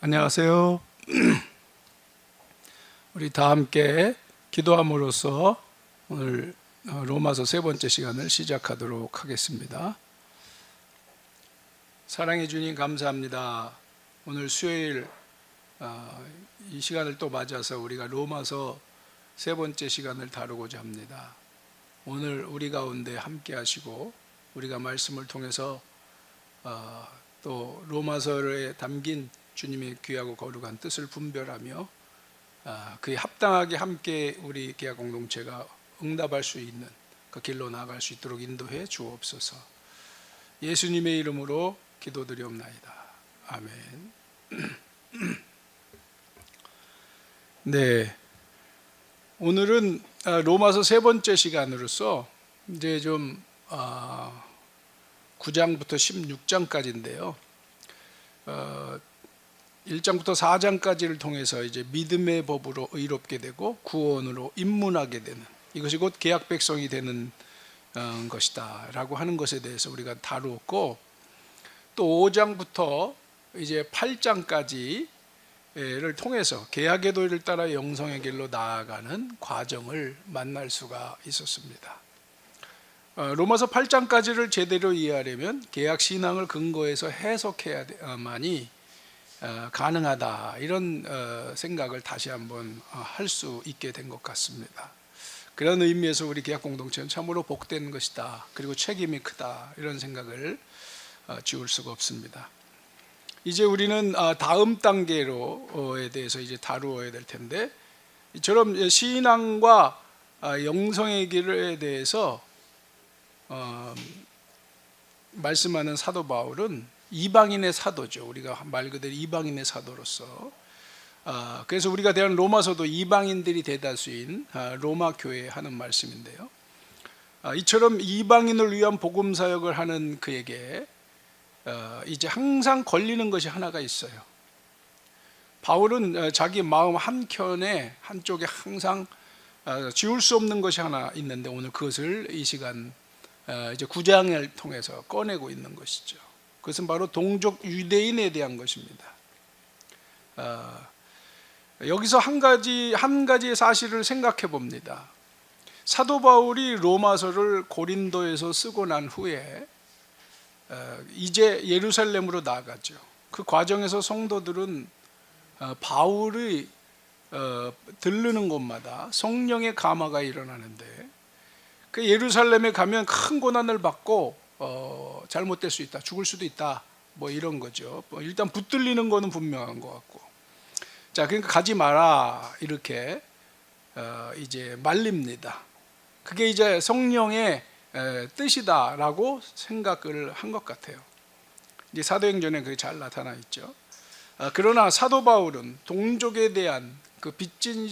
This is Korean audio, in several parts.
안녕하세요. 우리 다 함께 기도함으로써 오늘 로마서 세 번째 시간을 시작하도록 하겠습니다. 사랑해 주님 감사합니다. 오늘 수요일 이 시간을 또 맞아서 우리가 로마서 세 번째 시간을 다루고자 합니다. 오늘 우리 가운데 함께 하시고 우리가 말씀을 통해서 또 로마서에 담긴 주님의 귀하고 거룩한 뜻을 분별하며 그에 합당하게 함께 우리 계약 공동체가 응답할 수 있는 그 길로 나아갈 수 있도록 인도해 주옵소서. 예수님의 이름으로 기도드리옵나이다. 아멘. 네, 오늘은 로마서 세 번째 시간으로서 이제 좀 9장부터 16장까지인데요. 1장부터 4장까지를 통해서 이제 믿음의 법으로 의롭게 되고 구원으로 입문하게 되는, 이것이 곧 계약 백성이 되는 것이다 라고 하는 것에 대해서 우리가 다루었고, 또 5장부터 이제 8장까지를 통해서 계약의 도리를 따라 영성의 길로 나아가는 과정을 만날 수가 있었습니다. 로마서 8장까지를 제대로 이해하려면 계약 신앙을 근거해서 해석해야만이 가능하다, 이런 생각을 다시 한번 할 수 있게 된 것 같습니다. 그런 의미에서 우리 계약 공동체는 참으로 복된 것이다, 그리고 책임이 크다, 이런 생각을 지울 수가 없습니다. 이제 우리는 다음 단계로에 대해서 이제 다루어야 될 텐데, 이처럼 신앙과 영성의 길에 대해서 말씀하는 사도 바울은 이방인의 사도죠. 우리가 말 그대로 이방인의 사도로서, 그래서 우리가 대한 로마서도 이방인들이 대다수인 로마 교회에 하는 말씀인데요. 이처럼 이방인을 위한 복음 사역을 하는 그에게 이제 항상 걸리는 것이 하나가 있어요. 바울은 자기 마음 한켠에 한쪽에 항상 지울 수 없는 것이 하나 있는데, 오늘 그것을 이 시간 이제 9장을 통해서 꺼내고 있는 것이죠. 그것은 바로 동족 유대인에 대한 것입니다. 여기서 한 가지의 사실을 생각해 봅니다. 사도 바울이 로마서를 고린도에서 쓰고 난 후에 이제 예루살렘으로 나아가죠. 그 과정에서 성도들은 바울이 들르는 곳마다 성령의 감화가 일어나는데, 그 예루살렘에 가면 큰 고난을 받고 잘못될 수 있다, 죽을 수도 있다, 뭐 이런 거죠. 일단 붙들리는 거는 분명한 것 같고, 자, 그러니까 가지 마라, 이렇게 이제 말립니다. 그게 이제 성령의 뜻이다라고 생각을 한 것 같아요. 이제 사도행전에 그게 잘 나타나 있죠. 그러나 사도 바울은 동족에 대한 그 빚진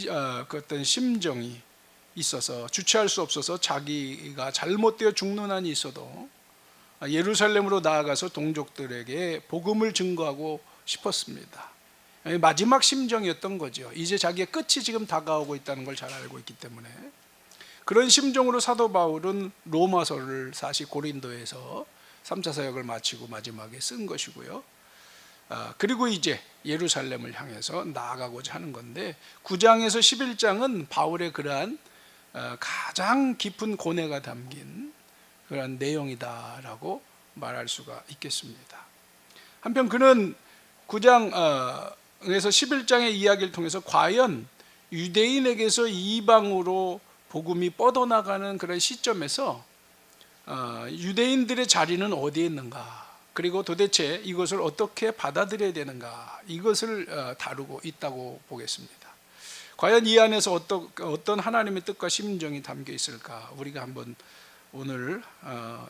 그 어떤 심정이 있어서 주체할 수 없어서 자기가 잘못되어 죽는 한이 있어도 예루살렘으로 나아가서 동족들에게 복음을 증거하고 싶었습니다. 마지막 심정이었던 거죠. 이제 자기의 끝이 지금 다가오고 있다는 걸 잘 알고 있기 때문에. 그런 심정으로 사도 바울은 로마서를 사실 고린도에서 3차 사역을 마치고 마지막에 쓴 것이고요. 그리고 이제 예루살렘을 향해서 나아가고자 하는 건데, 9장에서 11장은 바울의 그러한 가장 깊은 고뇌가 담긴 그런 내용이다라고 말할 수가 있겠습니다. 한편 그는 9장에서 11장의 이야기를 통해서 과연 유대인에게서 이방으로 복음이 뻗어나가는 그런 시점에서 유대인들의 자리는 어디에 있는가, 그리고 도대체 이것을 어떻게 받아들여야 되는가, 이것을 다루고 있다고 보겠습니다. 과연 이 안에서 어떤 하나님의 뜻과 심정이 담겨 있을까, 우리가 한번 오늘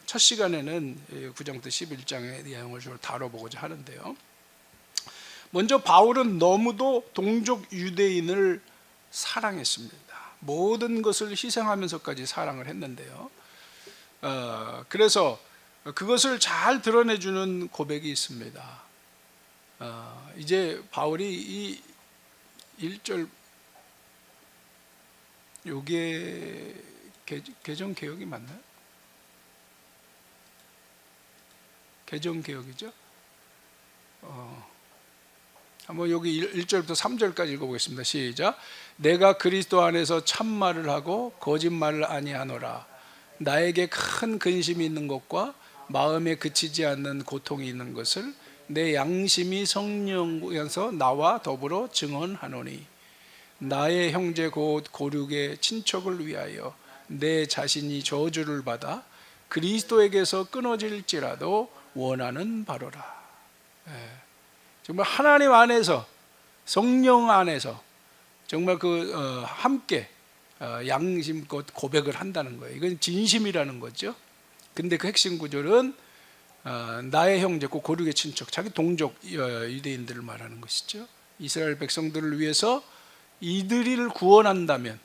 첫 시간에는 9장부터 11장의 내용을 좀 다뤄보고자 하는데요. 먼저 바울은 너무도 동족 유대인을 사랑했습니다. 모든 것을 희생하면서까지 사랑을 했는데요. 그래서 그것을 잘 드러내주는 고백이 있습니다. 이제 바울이 이 1절, 요게 개정 개혁이 맞나요? 개정 개혁이죠. 한번 여기 1절부터 3절까지 읽어보겠습니다. 시작. 내가 그리스도 안에서 참말을 하고 거짓말을 아니하노라. 나에게 큰 근심이 있는 것과 마음에 그치지 않는 고통이 있는 것을 내 양심이 성령에서 나와 더불어 증언하노니, 나의 형제 곧 고륙의 친척을 위하여 내 자신이 저주를 받아 그리스도에게서 끊어질지라도 원하는 바로라. 정말 하나님 안에서, 성령 안에서 정말 함께 양심껏 고백을 한다는 거예요. 이건 진심이라는 거죠. 근데 그 핵심 구절은 나의 형제, 그 고륙의 친척, 자기 동족 유대인들을 말하는 것이죠. 이스라엘 백성들을 위해서 이들을 구원한다면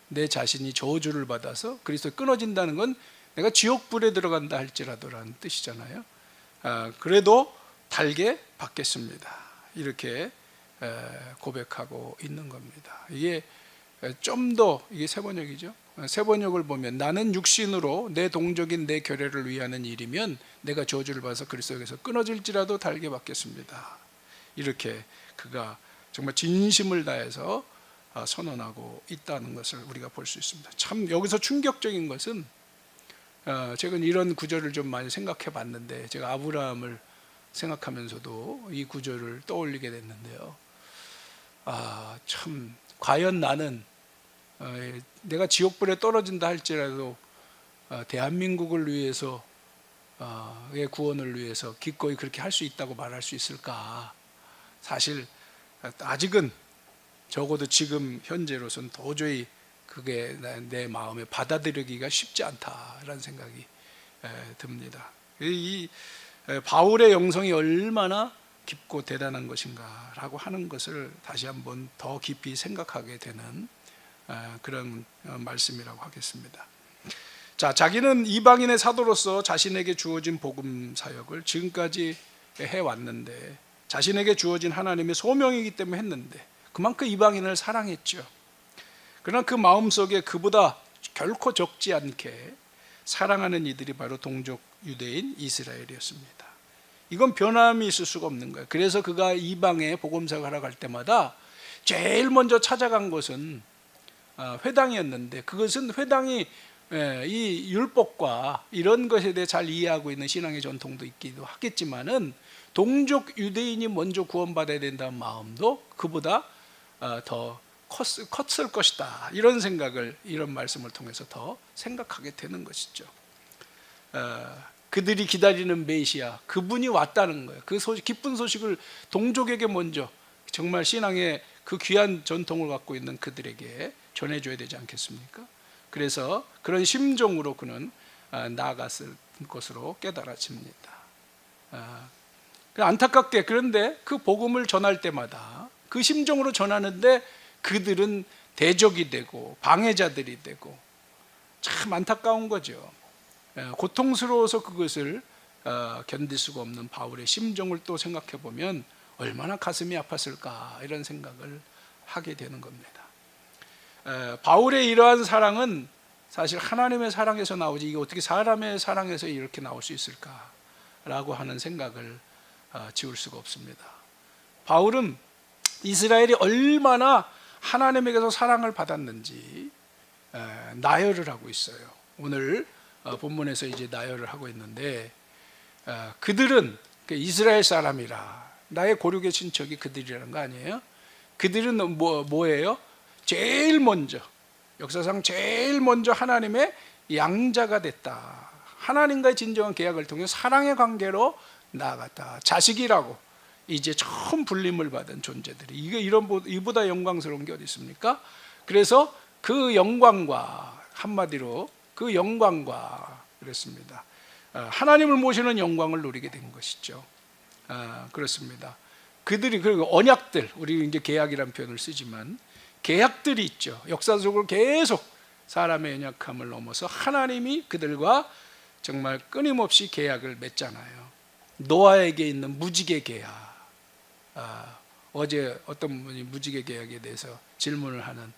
내 자신이 저주를 받아서 그리스도에 끊어진다는 건 내가 지옥불에 들어간다 할지라도라는 뜻이잖아요. 그래도 달게 받겠습니다. 이렇게 고백하고 있는 겁니다. 이게 좀 더, 이게 세 번역이죠. 세 번역을 보면 나는 육신으로 내 동족인 내 교례를 위하는 일이면 내가 저주를 받아서 그리스도에게서 끊어질지라도 달게 받겠습니다. 이렇게 그가 정말 진심을 다해서 선언하고 있다는 것을 우리가 볼 수 있습니다. 참 여기서 충격적인 것은 최근 이런 구절을 좀 많이 생각해 봤는데, 제가 아브라함을 생각하면서도 이 구절을 떠올리게 됐는데요. 참 과연 나는 내가 지옥불에 떨어진다 할지라도 대한민국을 위해서, 의 구원을 위해서 기꺼이 그렇게 할 수 있다고 말할 수 있을까? 사실 아직은, 적어도 지금 현재로서는 도저히 그게 내 마음에 받아들이기가 쉽지 않다라는 생각이 듭니다. 이 바울의 영성이 얼마나 깊고 대단한 것인가라고 하는 것을 다시 한번 더 깊이 생각하게 되는 그런 말씀이라고 하겠습니다. 자, 자기는 이방인의 사도로서 자신에게 주어진 복음 사역을 지금까지 해왔는데, 자신에게 주어진 하나님의 소명이기 때문에 했는데, 그만큼 이방인을 사랑했죠. 그러나 그 마음속에 그보다 결코 적지 않게 사랑하는 이들이 바로 동족 유대인 이스라엘이었습니다. 이건 변함이 있을 수가 없는 거예요. 그래서 그가 이방에 복음사역을 하러 갈 때마다 제일 먼저 찾아간 곳은 회당이었는데, 그것은 회당이 이 율법과 이런 것에 대해 잘 이해하고 있는 신앙의 전통도 있기도 하겠지만은, 동족 유대인이 먼저 구원받아야 된다는 마음도 그보다 더 컸을 것이다, 이런 생각을, 이런 말씀을 통해서 더 생각하게 되는 것이죠. 그들이 기다리는 메시아, 그분이 왔다는 거예요. 그 기쁜 소식을 동족에게 먼저, 정말 신앙의 그 귀한 전통을 갖고 있는 그들에게 전해줘야 되지 않겠습니까? 그래서 그런 심정으로 그는 나아갔을 것으로 깨달아집니다. 안타깝게, 그런데 그 복음을 전할 때마다 그 심정으로 전하는데 그들은 대적이 되고 방해자들이 되고, 참 안타까운 거죠. 고통스러워서 그것을 견딜 수가 없는 바울의 심정을 또 생각해 보면 얼마나 가슴이 아팠을까, 이런 생각을 하게 되는 겁니다. 바울의 이러한 사랑은 사실 하나님의 사랑에서 나오지, 이게 어떻게 사람의 사랑에서 이렇게 나올 수 있을까라고 하는 생각을 지울 수가 없습니다. 바울은 이스라엘이 얼마나 하나님에게서 사랑을 받았는지, 나열을 하고 있어요. 오늘 본문에서 이제 나열을 하고 있는데 그들은 이스라엘 사람이라 나의 고륙의 친척이 그들이라는 거 아니에요? 그들은 뭐예요? 제일 먼저 역사상 제일 먼저 하나님의 양자가 됐다. 하나님과의 진정한 계약을 통해 사랑의 관계로 나아갔다. 자식이라고 이제 처음 불림을 받은 존재들이 이보다 영광스러운 게 어디 있습니까? 그래서 그 영광과 한마디로 그 영광과 그랬습니다. 하나님을 모시는 영광을 누리게 된 것이죠. 그렇습니다. 그들이 그리고 언약들 우리 이제 계약이라는 표현을 쓰지만 계약들이 있죠. 역사적으로 계속 사람의 연약함을 넘어서 하나님이 그들과 정말 끊임없이 계약을 맺잖아요. 노아에게 있는 무지개 계약. 어제 어떤 분이 무지개 계약에 대해서 질문을 하는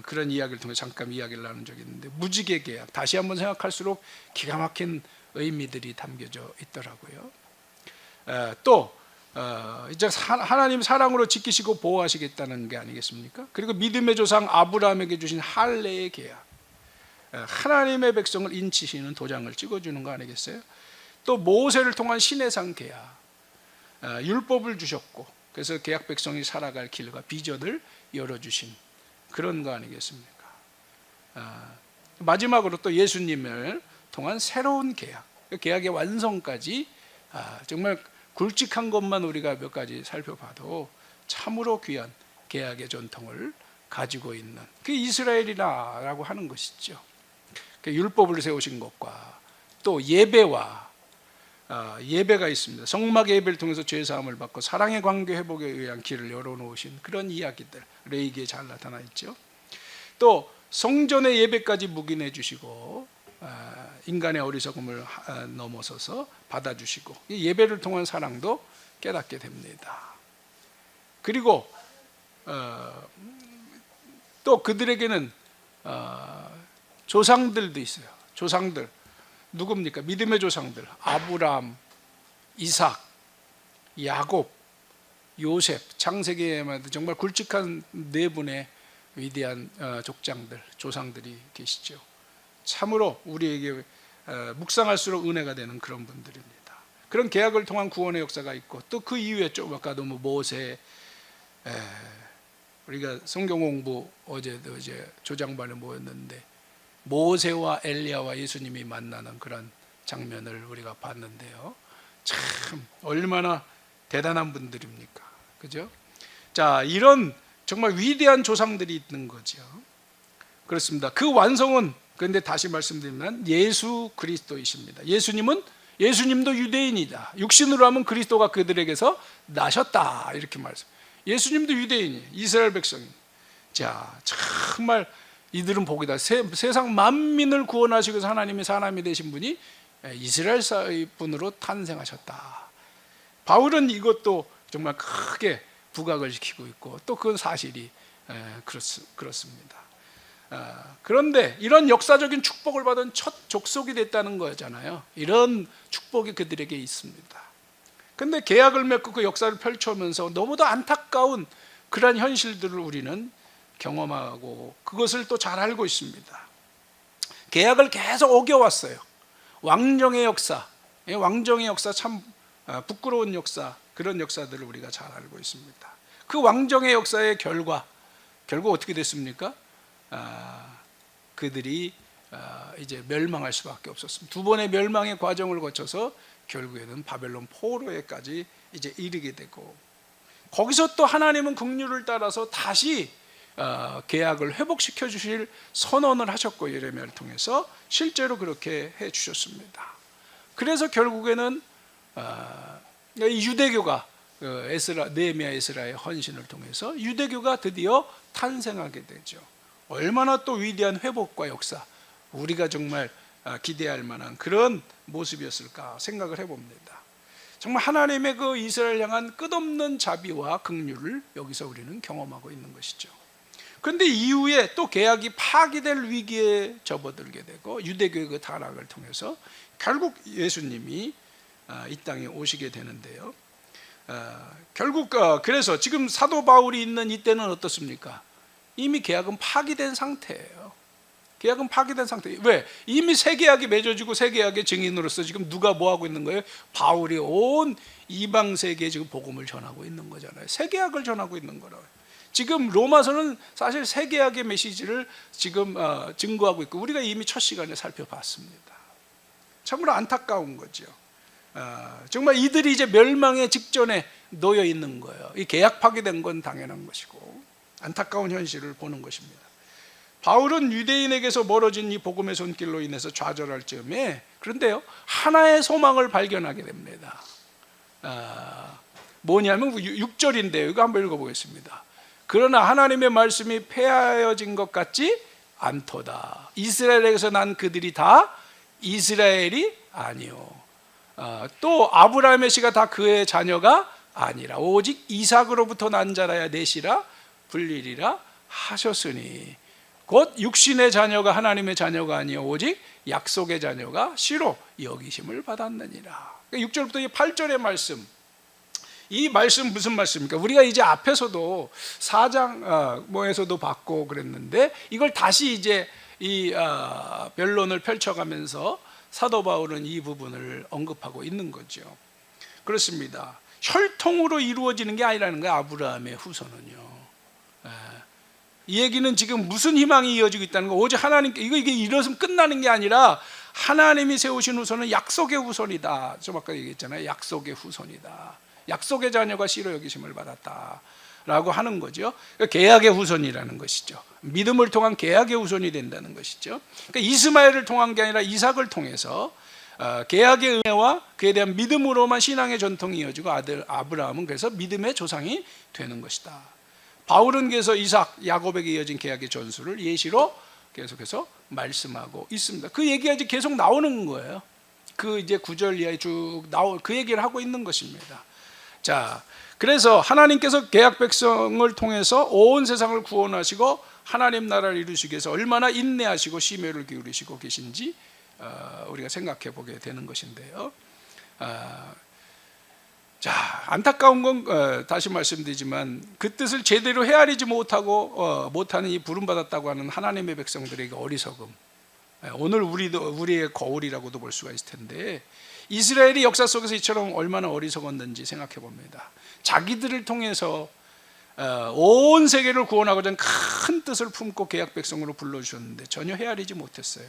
그런 이야기를 통해 잠깐 이야기를 나눈 적이 있는데 무지개 계약 다시 한번 생각할수록 기가 막힌 의미들이 담겨져 있더라고요. 또 이제 하나님 사랑으로 지키시고 보호하시겠다는 게 아니겠습니까? 그리고 믿음의 조상 아브라함에게 주신 할례의 계약, 하나님의 백성을 인치시는 도장을 찍어주는 거 아니겠어요? 또 모세를 통한 시내산 계약, 율법을 주셨고 그래서 계약 백성이 살아갈 길과 비전을 열어주신 그런 거 아니겠습니까? 마지막으로 또 예수님을 통한 새로운 계약, 계약의 완성까지 정말 굵직한 것만 우리가 몇 가지 살펴봐도 참으로 귀한 계약의 전통을 가지고 있는 그 이스라엘이라고 하는 것이죠. 율법을 세우신 것과 또 예배와 예배가 있습니다. 성막 예배를 통해서 죄 사함을 받고 사랑의 관계 회복에 의한 길을 열어놓으신 그런 이야기들 레위기에 잘 나타나 있죠. 또 성전의 예배까지 묵인해 주시고 인간의 어리석음을 넘어서서 받아주시고 예배를 통한 사랑도 깨닫게 됩니다. 그리고 또 그들에게는 조상들도 있어요. 조상들 누굽니까? 믿음의 조상들 아브라함, 이삭, 야곱, 요셉, 창세기에만 정말 굵직한 네 분의 위대한 족장들, 조상들이 계시죠. 참으로 우리에게 묵상할수록 은혜가 되는 그런 분들입니다. 그런 계약을 통한 구원의 역사가 있고 또 그 이후에 좀 아까도 모세, 우리가 성경 공부 어제도 이제 조장반에 모였는데 모세와 엘리야와 예수님이 만나는 그런 장면을 우리가 봤는데요. 참 얼마나 대단한 분들입니까? 그죠? 자, 이런 정말 위대한 조상들이 있는 거죠. 그렇습니다. 그 완성은 그런데 다시 말씀드리면 예수 그리스도이십니다. 예수님도 유대인이다. 육신으로 하면 그리스도가 그들에게서 나셨다 이렇게 말씀. 예수님도 유대인이에요. 이스라엘 백성이. 자, 정말 이들은 복이다. 세상 만민을 구원하시고 하나님이 사람이 되신 분이 이스라엘 분으로 탄생하셨다. 바울은 이것도 정말 크게 부각을 시키고 있고 또 그건 사실이 그렇습니다. 그런데 이런 역사적인 축복을 받은 첫 족속이 됐다는 거잖아요. 이런 축복이 그들에게 있습니다. 그런데 계약을 맺고 그 역사를 펼쳐오면서 너무도 안타까운 그러한 현실들을 우리는 경험하고 그것을 또 잘 알고 있습니다. 계약을 계속 어겨왔어요. 왕정의 역사 참 부끄러운 역사, 그런 역사들을 우리가 잘 알고 있습니다. 그 왕정의 역사의 결국 어떻게 됐습니까? 그들이 이제 멸망할 수밖에 없었습니다. 두 번의 멸망의 과정을 거쳐서 결국에는 바벨론 포로에까지 이제 이르게 되고 거기서 또 하나님은 긍휼을 따라서 다시 계약을 회복시켜 주실 선언을 하셨고 예레미야를 통해서 실제로 그렇게 해 주셨습니다. 그래서 결국에는 이 유대교가 느헤미야 에스라의 헌신을 통해서 유대교가 드디어 탄생하게 되죠. 얼마나 또 위대한 회복과 역사, 우리가 정말 기대할 만한 그런 모습이었을까 생각을 해봅니다. 정말 하나님의 그 이스라엘 향한 끝없는 자비와 긍휼을 여기서 우리는 경험하고 있는 것이죠. 그런데 이후에 또 계약이 파기될 위기에 접어들게 되고 유대교의 그 타락을 통해서 결국 예수님이 이 땅에 오시게 되는데요. 결국 그래서 지금 사도 바울이 있는 이때는 어떻습니까? 이미 계약은 파기된 상태예요. 계약은 파기된 상태. 왜? 이미 새 계약이 맺어지고 새 계약의 증인으로서 지금 누가 뭐 하고 있는 거예요? 바울이 온 이방 세계에 지금 복음을 전하고 있는 거잖아요. 새 계약을 전하고 있는 거라고요. 지금 로마서는 사실 새 계약의 메시지를 지금 증거하고 있고 우리가 이미 첫 시간에 살펴봤습니다. 참으로 안타까운 거죠. 정말 이들이 이제 멸망의 직전에 놓여 있는 거예요. 이 계약 파기된 건 당연한 것이고 안타까운 현실을 보는 것입니다. 바울은 유대인에게서 멀어진 이 복음의 손길로 인해서 좌절할 즈음에 그런데요 하나의 소망을 발견하게 됩니다. 뭐냐면 6절인데요. 이거 한번 읽어보겠습니다. 그러나 하나님의 말씀이 폐하여진 것 같지 않도다. 이스라엘에게서 난 그들이 다 이스라엘이 아니요. 또 아브라함의 씨가 다 그의 자녀가 아니라 오직 이삭으로부터 난 자라야 넷이라 불리리라 하셨으니 곧 육신의 자녀가 하나님의 자녀가 아니요 오직 약속의 자녀가 씨로 여기심을 받았느니라. 6절부터 8절의 말씀, 이 말씀 무슨 말씀입니까? 우리가 이제 앞에서도 4장 뭐에서도 봤고 그랬는데 이걸 다시 이제 이 변론을 펼쳐가면서 사도 바울은 이 부분을 언급하고 있는 거죠. 그렇습니다. 혈통으로 이루어지는 게 아니라는 거예요. 아브라함의 후손은요. 이 얘기는 지금 무슨 희망이 이어지고 있다는 거, 오직 하나님께 이게 이러면 끝나는 게 아니라 하나님이 세우신 후손은 약속의 후손이다. 좀 아까 얘기했잖아요. 약속의 후손이다. 약속의 자녀가 씨로 여기심을 받았다라고 하는 거죠. 그러니까 계약의 후손이라는 것이죠. 믿음을 통한 계약의 후손이 된다는 것이죠. 그러니까 이스마엘을 통한 게 아니라 이삭을 통해서 계약의 은혜와 그에 대한 믿음으로만 신앙의 전통이 이어지고 아들 아브라함은 그래서 믿음의 조상이 되는 것이다. 바울은 그래서 이삭, 야곱에게 이어진 계약의 전수를 예시로 계속해서 말씀하고 있습니다. 그 얘기가 이제 계속 나오는 거예요. 그 이제 9절 이하에 쭉 그 얘기를 하고 있는 것입니다. 자, 그래서 하나님께서 계약 백성을 통해서 온 세상을 구원하시고 하나님 나라를 이루시기 위해서 얼마나 인내하시고 심혈을 기울이시고 계신지 우리가 생각해 보게 되는 것인데요. 자, 안타까운 건 다시 말씀드리지만 그 뜻을 제대로 헤아리지 못하고 못하는 이 부름받았다고 하는 하나님의 백성들에게 어리석음, 오늘 우리의 거울이라고도 볼 수가 있을 텐데 이스라엘이 역사 속에서 이처럼 얼마나 어리석었는지 생각해 봅니다. 자기들을 통해서 온 세계를 구원하고자 하는 큰 뜻을 품고 계약 백성으로 불러주셨는데 전혀 헤아리지 못했어요.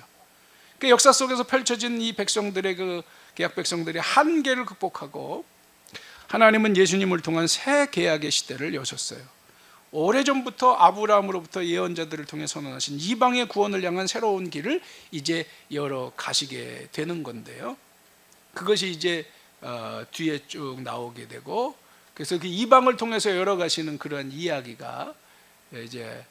그 역사 속에서 펼쳐진 이 백성들의 그 계약 백성들의 한계를 극복하고 하나님은 예수님을 통한 새 계약의 시대를 여셨어요. 오래전부터 아브라함으로부터 예언자들을 통해 선언하신 이방의 구원을 향한 새로운 길을 이제 열어 가시게 되는 건데요. 그것이 이제 뒤에 쭉 나오게 되고, 그래서 그 이방을 통해서 열어 가시는 그런 이야기가 이제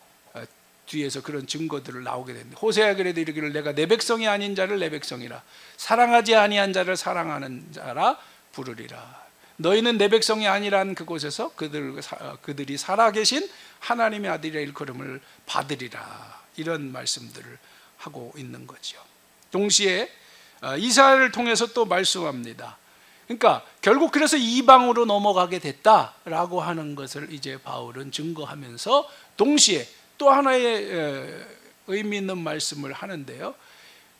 뒤에서 그런 증거들을 나오게 됩니다. 호세아 그래도 이르기를 내가 내 백성이 아닌 자를 내 백성이라 사랑하지 아니한 자를 사랑하는 자라 부르리라. 너희는 내 백성이 아니란 그곳에서 그들이 살아계신 하나님의 아들이라 일컬음을 받으리라. 이런 말씀들을 하고 있는 거죠. 동시에 이사야를 통해서 또 말씀합니다. 그러니까 결국 그래서 이방으로 넘어가게 됐다라고 하는 것을 이제 바울은 증거하면서 동시에 또 하나의 의미 있는 말씀을 하는데요.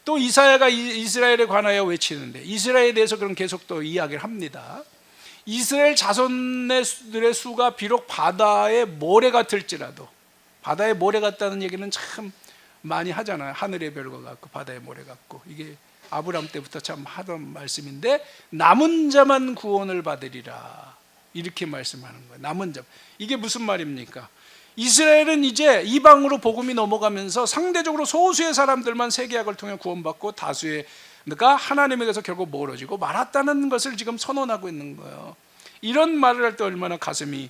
또 이사야가 이스라엘에 관하여 외치는데 이스라엘에 대해서 그럼 계속 또 이야기를 합니다. 이스라엘 자손들의 수가 비록 바다의 모래 같을지라도, 바다의 모래 같다는 얘기는 참 많이 하잖아요. 하늘의 별과 같고 바다의 모래 같고, 이게 아브라함 때부터 참 하던 말씀인데 남은 자만 구원을 받으리라 이렇게 말씀하는 거예요. 남은 자, 이게 무슨 말입니까? 이스라엘은 이제 이방으로 복음이 넘어가면서 상대적으로 소수의 사람들만 새 계약을 통해 구원받고 다수의 그러니까 하나님에게서 결국 멀어지고 말았다는 것을 지금 선언하고 있는 거예요. 이런 말을 할 때 얼마나 가슴이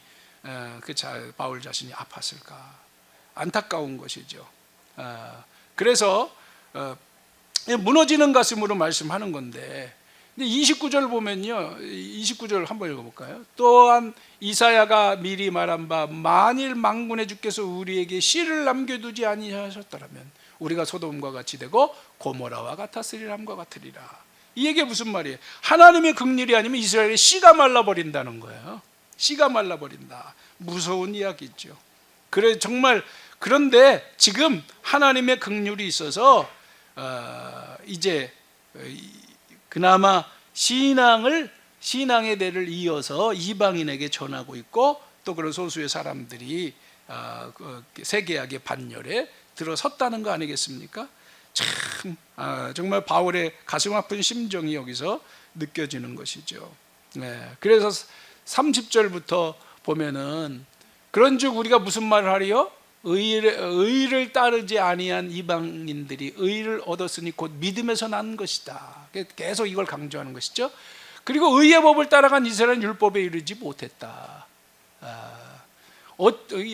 바울 자신이 아팠을까. 안타까운 것이죠. 그래서 무너지는 가슴으로 말씀하는 건데 29절 보면요, 29절 한번 읽어볼까요? 또한 이사야가 미리 말한 바 만일 만군의 주께서 우리에게 씨를 남겨두지 아니하셨더라면 우리가 소돔과 같이 되고 고모라와 같았으리람과 같으리라. 이 얘기가 무슨 말이에요? 하나님의 긍휼이 아니면 이스라엘의 씨가 말라버린다는 거예요. 씨가 말라버린다. 무서운 이야기죠. 그래 정말 그런데 지금 하나님의 긍휼이 있어서 이제 그나마 신앙의 대를 이어서 이방인에게 전하고 있고, 또 그런 소수의 사람들이 세계약의 반열에 들어섰다는 거 아니겠습니까? 참 정말 바울의 가슴 아픈 심정이 여기서 느껴지는 것이죠. 네, 그래서 30절부터 보면은 그런즉 우리가 무슨 말을 하리요? 의를 따르지 아니한 이방인들이 의를 얻었으니 곧 믿음에서 난 것이다. 계속 이걸 강조하는 것이죠. 그리고 의의 법을 따라간 이스라엘은 율법에 이르지 못했다.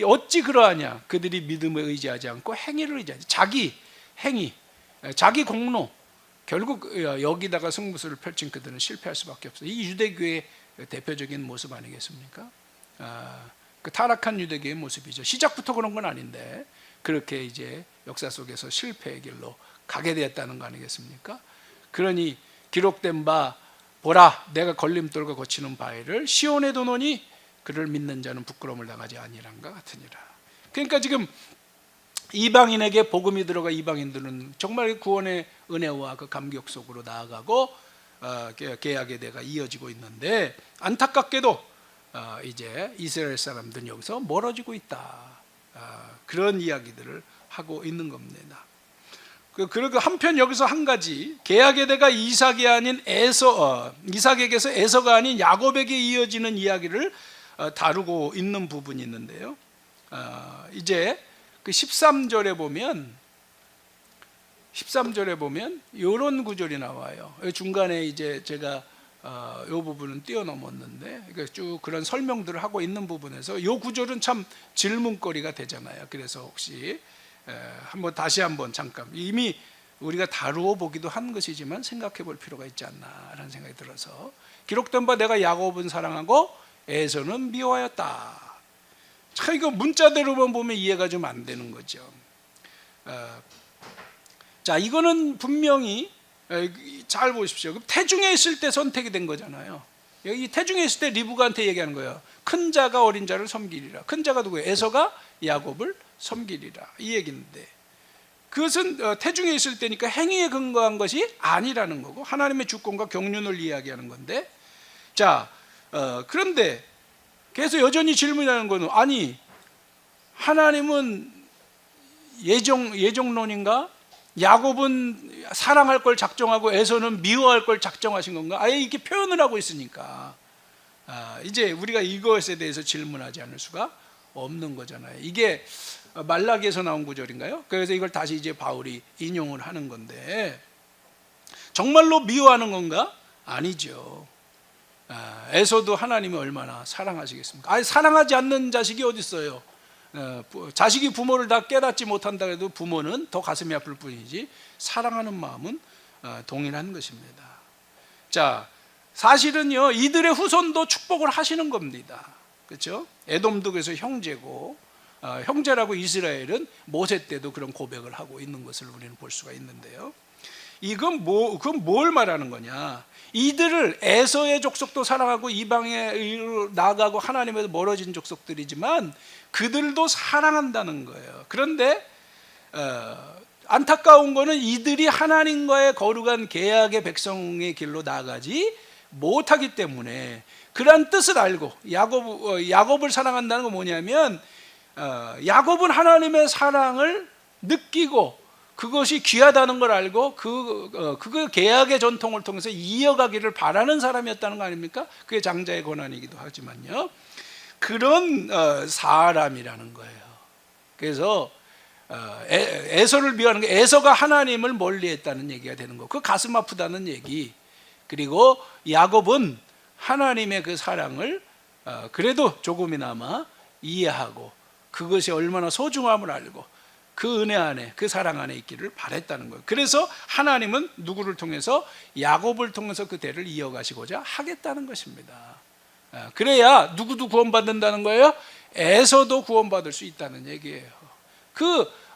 어찌 그러하냐? 그들이 믿음에 의지하지 않고 행위를 의지하지. 자기 행위, 자기 공로, 결국 여기다가 승부수를 펼친 그들은 실패할 수밖에 없어요. 이 유대교의 대표적인 모습 아니겠습니까? 그 타락한 유대교의 모습이죠. 시작부터 그런 건 아닌데 그렇게 이제 역사 속에서 실패의 길로 가게 되었다는 거 아니겠습니까? 그러니 기록된 바 보라, 내가 걸림돌과 거치는 바위를 시온에 두노니 그를 믿는 자는 부끄러움을 당하지 아니란가 같으니라. 그러니까 지금 이방인에게 복음이 들어가 이방인들은 정말 구원의 은혜와 그 감격 속으로 나아가고 계약의 대가 이어지고 있는데, 안타깝게도 이제 이스라엘 사람들은 여기서 멀어지고 있다. 그런 이야기들을 하고 있는 겁니다. 그리고 한편 여기서 한 가지, 계약의 대가 이삭이 아닌 이삭에게서 에서가 아닌 야곱에게 이어지는 이야기를 다루고 있는 부분이 있는데요. 이제 그 13절에 보면 이런 구절이 나와요. 중간에 이제 제가 이 부분은 뛰어넘었는데 쭉 그런 설명들을 하고 있는 부분에서 이 구절은 참 질문거리가 되잖아요. 그래서 혹시 다시 한번 잠깐, 이미 우리가 다루어 보기도 한 것이지만 생각해 볼 필요가 있지 않나라는 생각이 들어서, 기록된 바 내가 야곱은 사랑하고 에서는 미워하였다. 참 이거 문자대로만 보면 이해가 좀 안 되는 거죠. 자, 이거는 분명히 잘 보십시오. 태중에 있을 때 선택이 된 거잖아요. 여기 태중에 있을 때 리브가한테 얘기하는 거예요. 큰 자가 어린 자를 섬기리라. 큰 자가 누구예요? 에서가 야곱을 섬기리라, 이 얘기인데, 그것은 태중에 있을 때니까 행위에 근거한 것이 아니라는 거고 하나님의 주권과 경륜을 이야기하는 건데, 자 그런데 그래서 여전히 질문하는 거는, 아니 하나님은 예정론인가? 야곱은 사랑할 걸 작정하고 에서는 미워할 걸 작정하신 건가? 아예 이렇게 표현을 하고 있으니까 이제 우리가 이것에 대해서 질문하지 않을 수가 없는 거잖아요. 이게 말라기에서 나온 구절인가요? 그래서 이걸 다시 이제 바울이 인용을 하는 건데, 정말로 미워하는 건가? 아니죠. 에서도 하나님이 얼마나 사랑하시겠습니까? 아니, 사랑하지 않는 자식이 어디 있어요? 자식이 부모를 다 깨닫지 못한다 해도 부모는 더 가슴이 아플 뿐이지 사랑하는 마음은 동일한 것입니다. 자, 사실은요, 이들의 후손도 축복을 하시는 겁니다. 그렇죠? 에돔도 그래서 형제고, 형제라고 이스라엘은 모세 때도 그런 고백을 하고 있는 것을 우리는 볼 수가 있는데요. 그건 뭘 말하는 거냐? 이들을 에서의 족속도 사랑하고 이방에 나아가고 하나님에서 멀어진 족속들이지만 그들도 사랑한다는 거예요. 그런데 안타까운 거는 이들이 하나님과의 거룩한 계약의 백성의 길로 나아가지 못하기 때문에, 그러한 뜻을 알고 야곱을 사랑한다는 건 뭐냐면, 야곱은 하나님의 사랑을 느끼고 그것이 귀하다는 걸 알고 그 계약의 전통을 통해서 이어가기를 바라는 사람이었다는 거 아닙니까? 그게 장자의 권한이기도 하지만요, 그런 사람이라는 거예요. 그래서 에서를 미워하는 게, 에서가 하나님을 멀리했다는 얘기가 되는 거, 그 가슴 아프다는 얘기. 그리고 야곱은 하나님의 그 사랑을 그래도 조금이나마 이해하고 그것이 얼마나 소중함을 알고 그 은혜 안에, 그 사랑 안에 있기를 바랬다는 거예요. 그래서 하나님은 누구를 통해서? 야곱을 통해서 그 대를 이어가시고자 하겠다는 것입니다. 그래야 누구도 구원받는다는 거예요? 에서도 구원받을 수 있다는 얘기예요.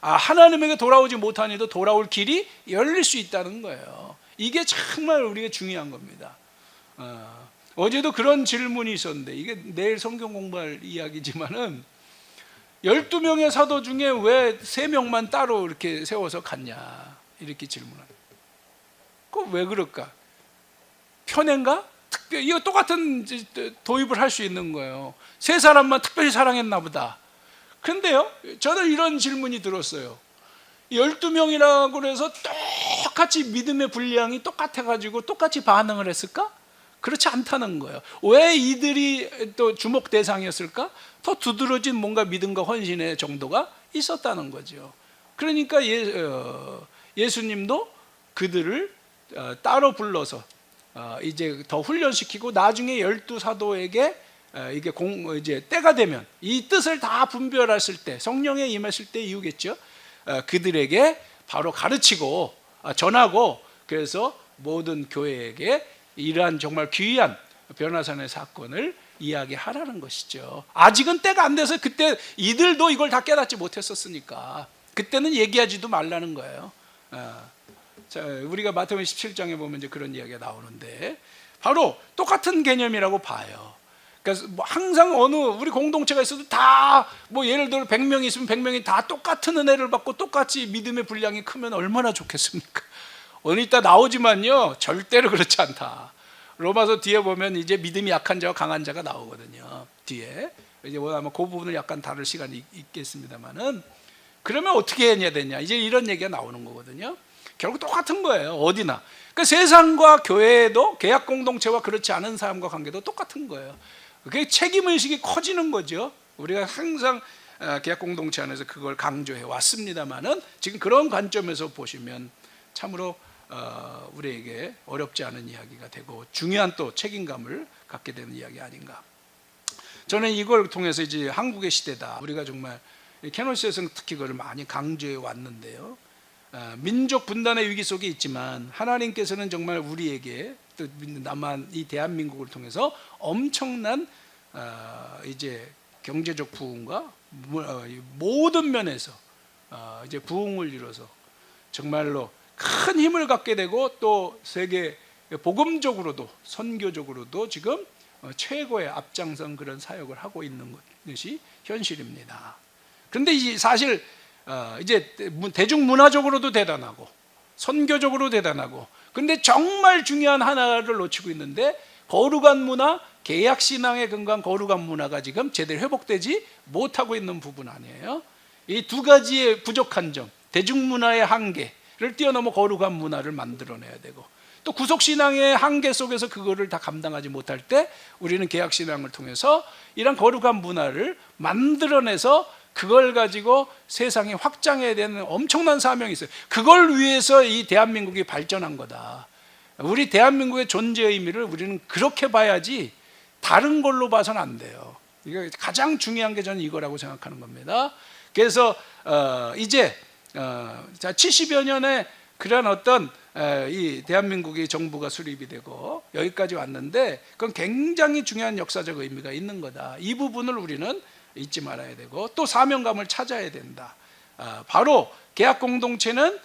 하나님에게 돌아오지 못한 이도 돌아올 길이 열릴 수 있다는 거예요. 이게 정말 우리가 중요한 겁니다. 어제도 그런 질문이 있었는데, 이게 내일 성경 공부할 이야기지만은, 12명의 사도 중에 왜 3명만 따로 이렇게 세워서 갔냐, 이렇게 질문합니다. 그 왜 그럴까? 편애인가? 특별히 이거 똑같은 도입을 할 수 있는 거예요. 3사람만 특별히 사랑했나 보다. 그런데요, 저는 이런 질문이 들었어요. 12명이라고 해서 똑같이 믿음의 분량이 똑같아가지고 똑같이 반응을 했을까? 그렇지 않다는 거예요. 왜 이들이 또 주목 대상이었을까? 더 두드러진 뭔가 믿음과 헌신의 정도가 있었다는 거죠. 그러니까 예수님도 그들을 따로 불러서 이제 더 훈련시키고 나중에 12사도에게 이게 이제 때가 되면 이 뜻을 다 분별했을 때, 성령에 임했을 때 이후겠죠. 그들에게 바로 가르치고 전하고, 그래서 모든 교회에게 이러한 정말 귀한 변화산의 사건을 이야기하라는 것이죠. 아직은 때가 안 돼서, 그때 이들도 이걸 다 깨닫지 못했었으니까 그때는 얘기하지도 말라는 거예요. 자, 우리가 마태복음 17장에 보면 이제 그런 이야기가 나오는데 바로 똑같은 개념이라고 봐요. 그러니까 뭐 항상 어느 우리 공동체가 있어도 다 뭐 예를 들어 100명이 있으면 100명이 다 똑같은 은혜를 받고 똑같이 믿음의 분량이 크면 얼마나 좋겠습니까? 어느 이따 나오지만요, 절대로 그렇지 않다. 로마서 뒤에 보면 이제 믿음이 약한 자와 강한 자가 나오거든요. 뒤에 이제 아마 그 부분을 약간 다룰 시간이 있겠습니다만은, 그러면 어떻게 해야 되냐, 이제 이런 얘기가 나오는 거거든요. 결국 똑같은 거예요, 어디나. 그러니까 세상과 교회도, 계약 공동체와 그렇지 않은 사람과 관계도 똑같은 거예요. 그게 책임의식이 커지는 거죠. 우리가 항상 계약 공동체 안에서 그걸 강조해 왔습니다만은, 지금 그런 관점에서 보시면 참으로 우리에게 어렵지 않은 이야기가 되고 중요한 또 책임감을 갖게 되는 이야기 아닌가. 저는 이걸 통해서 이제 한국의 시대다, 우리가 정말 캐노시에서는 특히 그걸 많이 강조해 왔는데요. 민족 분단의 위기 속에 있지만 하나님께서는 정말 우리에게, 또 남한 이 대한민국을 통해서 엄청난 이제 경제적 부흥과 모든 면에서 이제 부흥을 이뤄서 정말로 큰 힘을 갖게 되고, 또 세계 복음적으로도 선교적으로도 지금 최고의 앞장선 그런 사역을 하고 있는 것이 현실입니다. 그런데 사실 이제 대중문화적으로도 대단하고 선교적으로 대단하고, 근데 정말 중요한 하나를 놓치고 있는데, 거룩한 문화, 계약신앙에 근거한 거룩한 문화가 지금 제대로 회복되지 못하고 있는 부분 아니에요. 이 두 가지의 부족한 점, 대중문화의 한계를 뛰어넘어 거룩한 문화를 만들어내야 되고, 또 구속신앙의 한계 속에서 그거를 다 감당하지 못할 때 우리는 계약신앙을 통해서 이런 거룩한 문화를 만들어내서 그걸 가지고 세상에 확장해야 되는 엄청난 사명이 있어요. 그걸 위해서 이 대한민국이 발전한 거다. 우리 대한민국의 존재 의미를 우리는 그렇게 봐야지 다른 걸로 봐서는 안 돼요. 이거 가장 중요한 게 저는 이거라고 생각하는 겁니다. 그래서 이제 70여 년에 그런 어떤 이 대한민국의 정부가 수립이 되고 여기까지 왔는데, 그건 굉장히 중요한 역사적 의미가 있는 거다. 이 부분을 우리는 잊지 말아야 되고, 또 사명감을 찾아야 된다. 바로 계약 공동체는,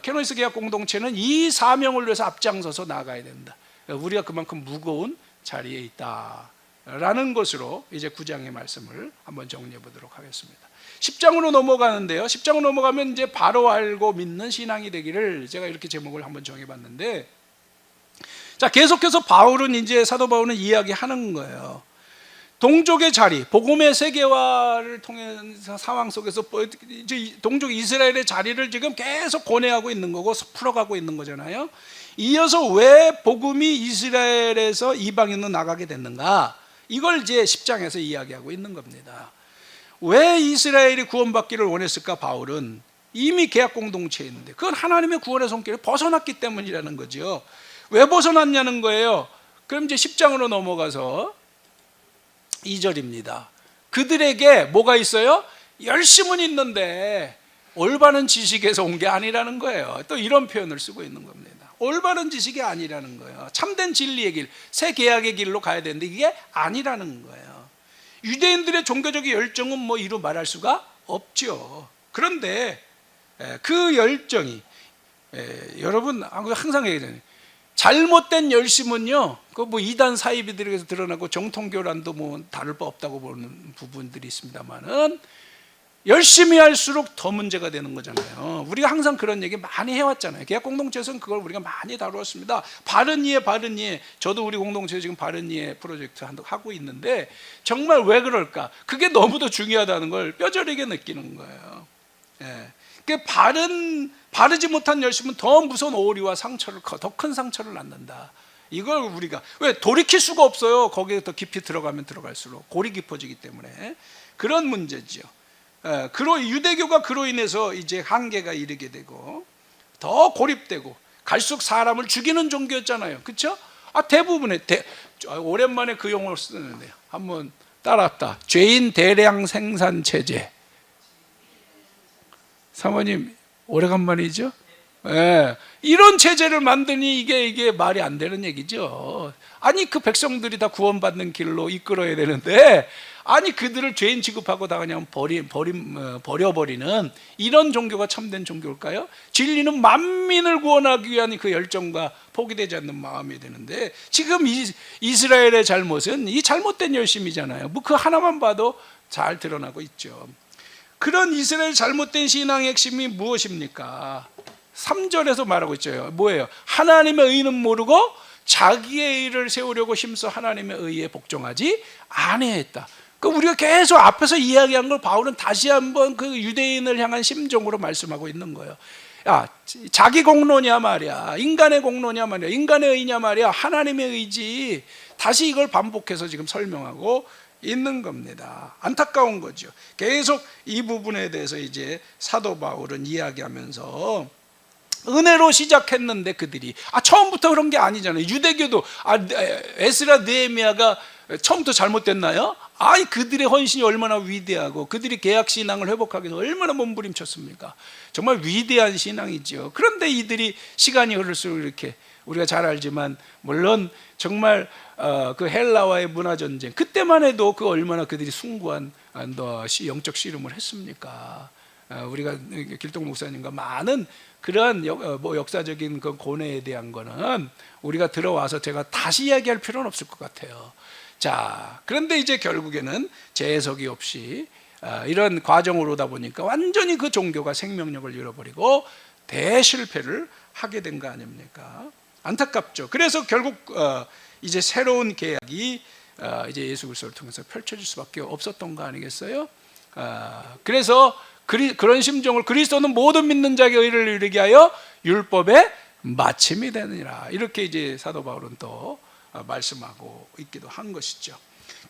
캐노니스 계약 공동체는 이 사명을 위해서 앞장서서 나가야 된다. 우리가 그만큼 무거운 자리에 있다라는 것으로 이제 9장의 말씀을 한번 정리해 보도록 하겠습니다. 10장으로 넘어가는데요. 10장으로 넘어가면 이제 바로 알고 믿는 신앙이 되기를, 제가 이렇게 제목을 한번 정해봤는데, 자, 계속해서 바울은 이제 사도 바울은 이야기하는 거예요. 동족의 자리, 복음의 세계화를 통해서 상황 속에서 이제 동족 이스라엘의 자리를 지금 계속 고뇌하고 있는 거고 풀어가고 있는 거잖아요. 이어서 왜 복음이 이스라엘에서 이방인으로 나가게 됐는가, 이걸 이제 10장에서 이야기하고 있는 겁니다. 왜 이스라엘이 구원받기를 원했을까? 바울은 이미 계약 공동체에 있는데 그건 하나님의 구원의 손길을 벗어났기 때문이라는 거죠. 왜 벗어났냐는 거예요. 그럼 이제 10장으로 넘어가서 2절입니다. 그들에게 뭐가 있어요? 열심은 있는데 올바른 지식에서 온 게 아니라는 거예요. 또 이런 표현을 쓰고 있는 겁니다. 올바른 지식이 아니라는 거예요. 참된 진리의 길, 새 계약의 길로 가야 되는데 이게 아니라는 거예요. 유대인들의 종교적 열정은 뭐 이루 말할 수가 없죠. 그런데 그 열정이, 여러분 항상 얘기하잖아요. 잘못된 열심은요, 그 뭐 이단 사이비들에게서 드러나고 정통교란도 뭐 다를 바 없다고 보는 부분들이 있습니다만은, 열심히 할수록 더 문제가 되는 거잖아요. 우리가 항상 그런 얘기 많이 해왔잖아요. 계약 공동체에서는 그걸 우리가 많이 다루었습니다. 바른 이해, 바른 이해. 저도 우리 공동체에 지금 바른 이해 프로젝트 하고 있는데 정말 왜 그럴까? 그게 너무도 중요하다는 걸 뼈저리게 느끼는 거예요. 예. 바르지 못한 열심은 더 무서운 오리와 더 큰 상처를 낳는다. 이걸 우리가 왜 돌이킬 수가 없어요. 거기에 더 깊이 들어가면 들어갈수록 골이 깊어지기 때문에 그런 문제죠. 유대교가 그로 인해서 이제 한계가 이르게 되고 더 고립되고 갈수록 사람을 죽이는 종교였잖아요. 그렇죠? 대부분의 오랜만에 그 용어를 쓰는데요. 한번 따라합다. 죄인 대량 생산 체제. 사모님 오래간만이죠? 예, 이런 체제를 만드니 이게 말이 안 되는 얘기죠. 아니 그 백성들이 다 구원받는 길로 이끌어야 되는데 아니 그들을 죄인 취급하고 다 그냥 버려버리는 이런 종교가 참된 종교일까요? 진리는 만민을 구원하기 위한 그 열정과 포기되지 않는 마음이 되는데 지금 이스라엘의 잘못은 이 잘못된 열심이잖아요. 뭐 그 하나만 봐도 잘 드러나고 있죠. 그런 이스라엘 잘못된 신앙의 핵심이 무엇입니까? 3절에서 말하고 있죠. 뭐예요? 하나님의 의는 모르고 자기의 의를 세우려고 힘써 하나님의 의에 복종하지 아니했다. 우리가 계속 앞에서 이야기한 걸 바울은 다시 한번 그 유대인을 향한 심정으로 말씀하고 있는 거예요. 야, 자기 공로냐 말이야, 인간의 공로냐 말이야, 인간의 의냐 말이야, 하나님의 의지. 다시 이걸 반복해서 지금 설명하고 있는 겁니다. 안타까운 거죠. 계속 이 부분에 대해서 이제 사도 바울은 이야기하면서 은혜로 시작했는데 그들이 처음부터 그런 게 아니잖아요. 유대교도 에스라 느헤미야가 처음부터 잘못됐나요? 그들의 헌신이 얼마나 위대하고 그들이 계약 신앙을 회복하기 위해서 얼마나 몸부림쳤습니까? 정말 위대한 신앙이죠. 그런데 이들이 시간이 흐를수록 이렇게 우리가 잘 알지만 물론 정말 그 헬라와의 문화 전쟁 그때만 해도 그 얼마나 그들이 숭고한 영적 씨름을 했습니까? 우리가 길동 목사님과 많은 그런 역사적인 그 고뇌에 대한 거는 우리가 들어와서 제가 다시 이야기할 필요는 없을 것 같아요. 자, 그런데 이제 결국에는 재해석이 없이 이런 과정으로 오다 보니까 완전히 그 종교가 생명력을 잃어버리고 대실패를 하게 된 거 아닙니까? 안타깝죠. 그래서 결국 이제 새로운 계약이 이제 예수 그리스도를 통해서 펼쳐질 수밖에 없었던 거 아니겠어요? 그래서 그런 심정을 그리스도는 모든 믿는 자에게 의를 이루게 하여 율법의 마침이 되느니라. 이렇게 이제 사도 바울은 또 말씀하고 있기도 한 것이죠.